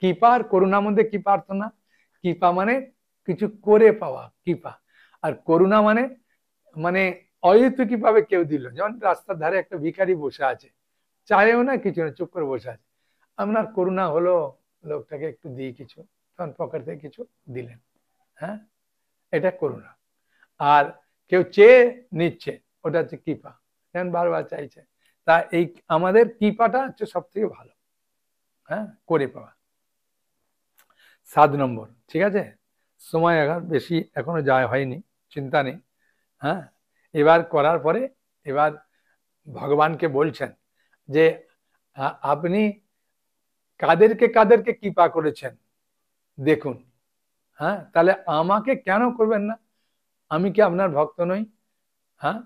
কৃপা আর করুণার মধ্যে কি প্রার্থনা? কৃপা মানে কিছু করে পাওয়া কৃপা, আর করুণা মানে মানে অহেতুকি ভাবে কেউ দিল, যেমন রাস্তার ধারে একটা ভিখারি বসে আছে, চাইও না কিছু না, চুপ করে বসে আছে, আপনার করুণা হলো লোকটাকে একটু দিই কিছু, তখন পকেট থেকে কিছু দিলেন, হ্যাঁ, এটা করুণা। আর কেউ চেয়ে নিচ্ছে, ওটা হচ্ছে কৃপা, যেমন বারবার চাইছে, তা এই আমাদের কৃপাটা হচ্ছে সব থেকে ভালো, হ্যাঁ, করে পাওয়া। 7 নম্বর, ঠিক আছে, সময় এখন বেশি এখনো যায় হয়নি, চিন্তা নেই, হ্যাঁ, এবার করার পরে এবার ভগবানকে বলছেন যে আপনি কাদেরকে কাদেরকে কৃপা করেছেন দেখুন, হ্যাঁ, তাহলে আমাকে কেন করবেন না, আমি কি আপনার ভক্ত নই, হ্যাঁ,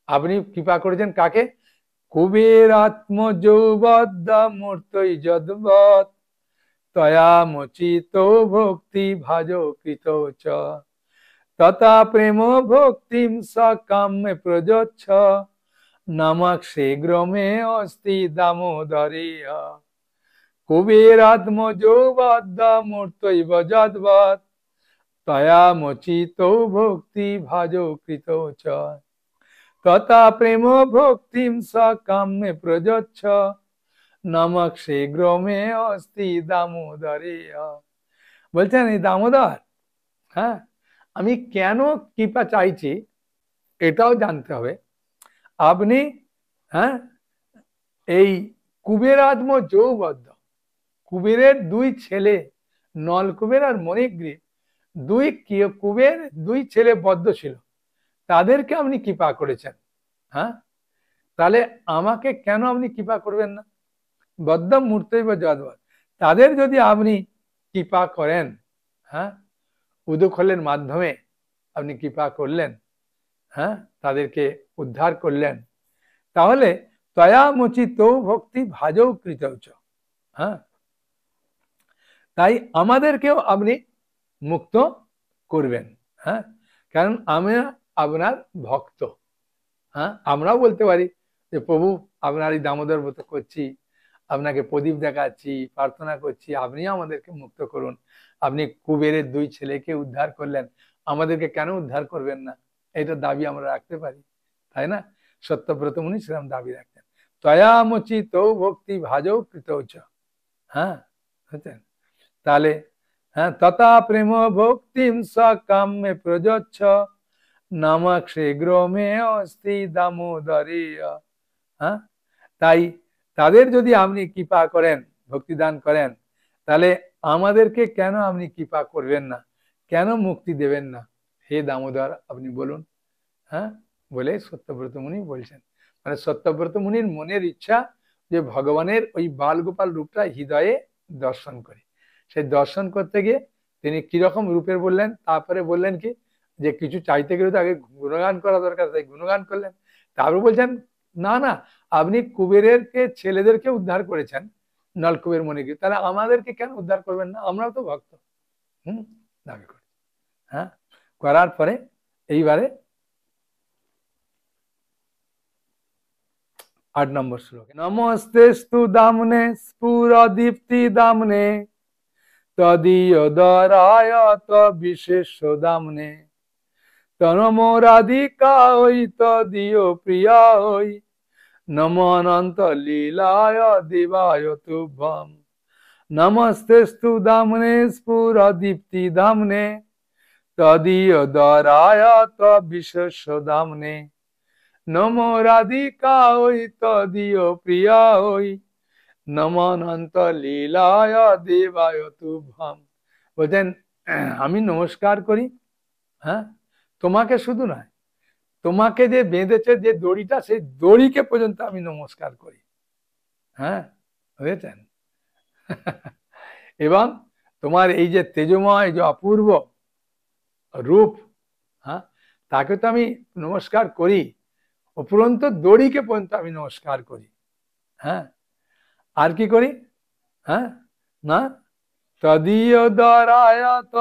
আপনি কৃপা করেছেন কাকে? কুবের আত্মজৌবদ্ধ মূর্তই যদ্বৎ তয়া মোচিত ভক্তি ভাজ কৃত চ তথা প্রেম ভক্তিম সকাম্যে প্রযচ্ছ নামক শীঘ্রমে অস্তি দামোদরিয়া কুবেরাত্মজৌবদ্ধ মূর্তৈব যদ্বৎ তয়া মোচিত ভক্তি ভাজ কৃত চ তথা প্রেম ভক্তিম সকাম্যে প্রযচ্ছ নামক শীঘ্রমে অস্তি দামোদরিয়া। বলছেন এই দামোদর, হ্যাঁ, আমি কেন কৃপা চাইছি এটাও জানতে হবে। আপনি, হ্যাঁ, এই কুবেরাত্ম যৌবদ্ধ, কুবেরের 2 ছেলে নলকুবের আর মণিগ্রীব, 2 কুবের 2 ছেলে বদ্ধ ছিল, তাদেরকে আপনি কৃপা করেছেন, হ্যাঁ, তাহলে আমাকে কেন আপনি কৃপা করবেন না? বদ্ধ মূর্তৈব যদ্বৎ, তাদের যদি আপনি কৃপা করেন, হ্যাঁ, উদখলের মাধ্যমে আপনি কৃপা করলেন, হ্যাঁ, তাদেরকে উদ্ধার করলেন, তাহলে তয়া মোচিত ভক্তি ভাজৌ কৃতৌচ, হ্যাঁ, তাই আমাদেরকেও আপনি মুক্ত করবেন, হ্যাঁ, কারণ আমি আপনার ভক্ত, হ্যাঁ, আমরাও বলতে পারি যে প্রভু আপনার এই দামোদর ব্রত করছি, আপনাকে প্রদীপ দেখাচ্ছি, প্রার্থনা করছি, আপনি আমাদেরকে মুক্ত করুন, আপনি কুবেরের 2 ছেলেকে উদ্ধার করলেন, আমাদেরকে কেন উদ্ধার করবেন না? এটা দাবি আমরা রাখতে পারি, তাই না? সত্যব্রত মুনি সেরকম দাবি রাখতেন, তয়া মোচিত ভক্তি ভাজৌ কৃতৌচ, হ্যাঁ, বুঝছেন, তাহলে হ্যাঁ, তথা প্রেম ভক্তিম সকাম্যে প্রযচ্ছ নামক শীঘ্রমে অস্তি দামোদরিয়া, হ্যাঁ, তাই তাদের যদি আপনি কৃপা করেন, ভক্তি দান করেন, তাহলে আমাদেরকে কেন আপনি কৃপা করবেন না, কেন মুক্তি দেবেন না? হে দামোদর আপনি বলুন। হ্যাঁ, বলে সত্যব্রত মুনি বলছেন, মানে সত্যব্রত মুনির মনের ইচ্ছা যে ভগবানের ওই বালগোপাল রূপটা হৃদয়ে দর্শন করে। সেই দর্শন করতে গিয়ে তিনি কিরকম রূপের বললেন, তারপরে বললেন কি যে কিছু চাইতে গেলে তো আগে গুণগান করা দরকার, তাই গুণগান করলেন। তারপর বলছেন না না, আপনি কুবেরকে ছেলেদেরকে উদ্ধার করেছেন, নলকুবের মণিকে, তাহলে আমাদেরকে কেন উদ্ধার করবেন না? আমরাও তো ভক্ত। দাবি করি। হ্যাঁ, করার পরে এইবারে 8 নম্বর শ্লোক, নমস্তেস্তু দামনে স্ফুরদীপ্তি দামনে তদীয় দরায় বিশেষ দামনে তনমোরাধিকা ওই তদীয় প্রিয়া ওই নম অনন্ত লীলায় দেবায় তুভ্যম। নমস্তেস্তু দামনে স্ফুরদীপ্তি দামনে তদীয় দরায় বিশেষ দামনে নম রাধিকা ওই তদীয় প্রিয়া ওই নম অনন্ত লীলায় দেবায় তুভ্যম। বলছেন আমি নমস্কার করি, হ্যাঁ, তোমাকে শুধু নয়, তোমাকে যে বেঁধেছে যে দড়িটা, সেই দড়িকে পর্যন্ত আমি নমস্কার করি। হ্যাঁ, বুঝেছেন? এবং তোমার এই যে তেজময়, যে অপূর্ব রূপ, হ্যাঁ, তাকে তো আমি নমস্কার করি, উপরন্ত দড়িকে পর্যন্ত আমি নমস্কার করি। হ্যাঁ, আর কি করি? হ্যাঁ, না তদীয় দরায়ত,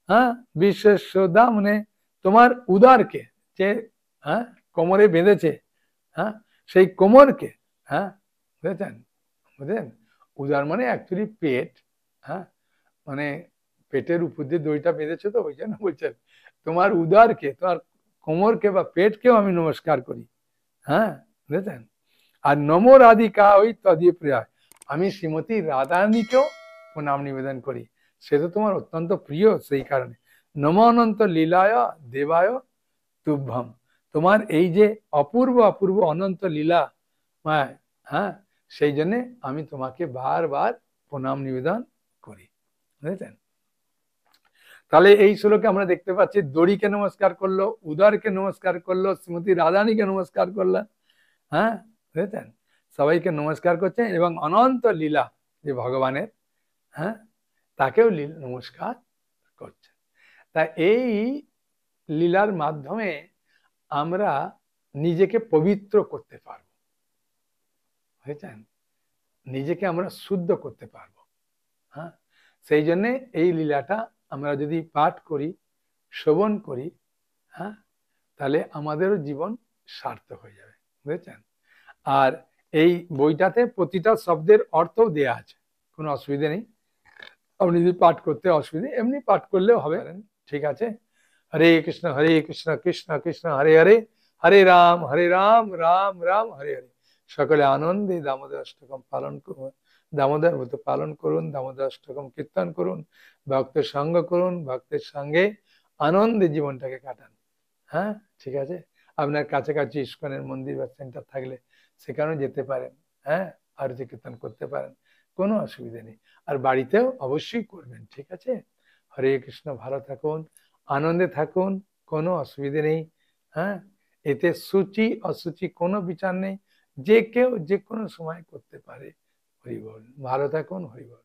হ্যাঁ, বিশেষ দামনে, তোমার উদারকে, যে হ্যাঁ কোমরে বেঁধেছে, হ্যাঁ, সেই কোমরকে, হ্যাঁ, বুঝেছেন? বুঝলেন? উদার মানে অ্যাকচুয়ালি পেট, হ্যাঁ, মানে পেটের উপর দিয়ে দড়িটা বেঁধেছে, তো ওই জন্য বলছেন তোমার উদারকে, তোমার কোমরকে বা পেটকেও আমি নমস্কার করি। হ্যাঁ, বুঝেছেন? আর নম রাধিকা ওই তদীয় প্রিয়া, আমি শ্রীমতী রাধারানীকেও প্রণাম নিবেদন করি, সে তো তোমার অত্যন্ত প্রিয়, সেই কারণে নম অনন্ত লীলায় দেবায় তুভ্যম, তোমার এই যে অপূর্ব অপূর্ব অনন্ত লীলা, হ্যাঁ, সেই জন্যে আমি তোমাকে বারবার প্রণাম নিবেদন করি। বুঝেছেন? তাহলে এই শ্লোকে আমরা দেখতে পাচ্ছি দড়িকে নমস্কার করলো, উদারকে নমস্কার করলো, শ্রীমতী রাধারানীকে নমস্কার করলো। হ্যাঁ, বুঝেছেন? সবাইকে নমস্কার করছেন এবং অনন্ত লীলা যে ভগবানের, হ্যাঁ, তাকেও নমস্কার করছেন। তা এই লীলার মাধ্যমে আমরা নিজেকে পবিত্র করতে পারবো, বুঝেছেন? নিজেকে আমরা শুদ্ধ করতে পারবো। হ্যাঁ, সেই জন্যে এই লীলাটা আমরা যদি পাঠ করি, শ্রবণ করি, হ্যাঁ, তাহলে আমাদেরও জীবন সার্থক হয়ে যাবে। বুঝেছেন? আর এই বইটাতে প্রতিটা শব্দের অর্থও দেয়া আছে, কোনো অসুবিধা নেই। আপনি যদি পাঠ করতে অসুবিধা, এমনি পাঠ করলেও হবে, ঠিক আছে? হরে কৃষ্ণ কৃষ্ণ কৃষ্ণ হরে হরে, হরে রাম রাম রাম হরে হরে। সকলে আনন্দে দামোদর অষ্টকম পালন করুন, দামোদর ব্রত পালন করুন, দামোদর অষ্টকম কীর্তন করুন, ভক্তের সঙ্গ করুন, ভক্তের সঙ্গে আনন্দে জীবনটাকে কাটান। হ্যাঁ, ঠিক আছে? আপনার কাছাকাছি ইস্কনের মন্দির বা সেন্টার থাকলে সেখানেও যেতে পারেন, হ্যাঁ, আরতি কীর্তন করতে পারেন, কোনো অসুবিধা নেই। আর বাড়িতেও অবশ্যই করবেন, ঠিক আছে? হরে কৃষ্ণ, ভালো থাকুন, আনন্দে থাকুন, কোনো অসুবিধে নেই। হ্যাঁ, এতে সূচি অসুচি কোনো বিচার নেই, যে কেউ যে কোনো সময় করতে পারে। হরি বল। ভালো থাকুন, হরি বল।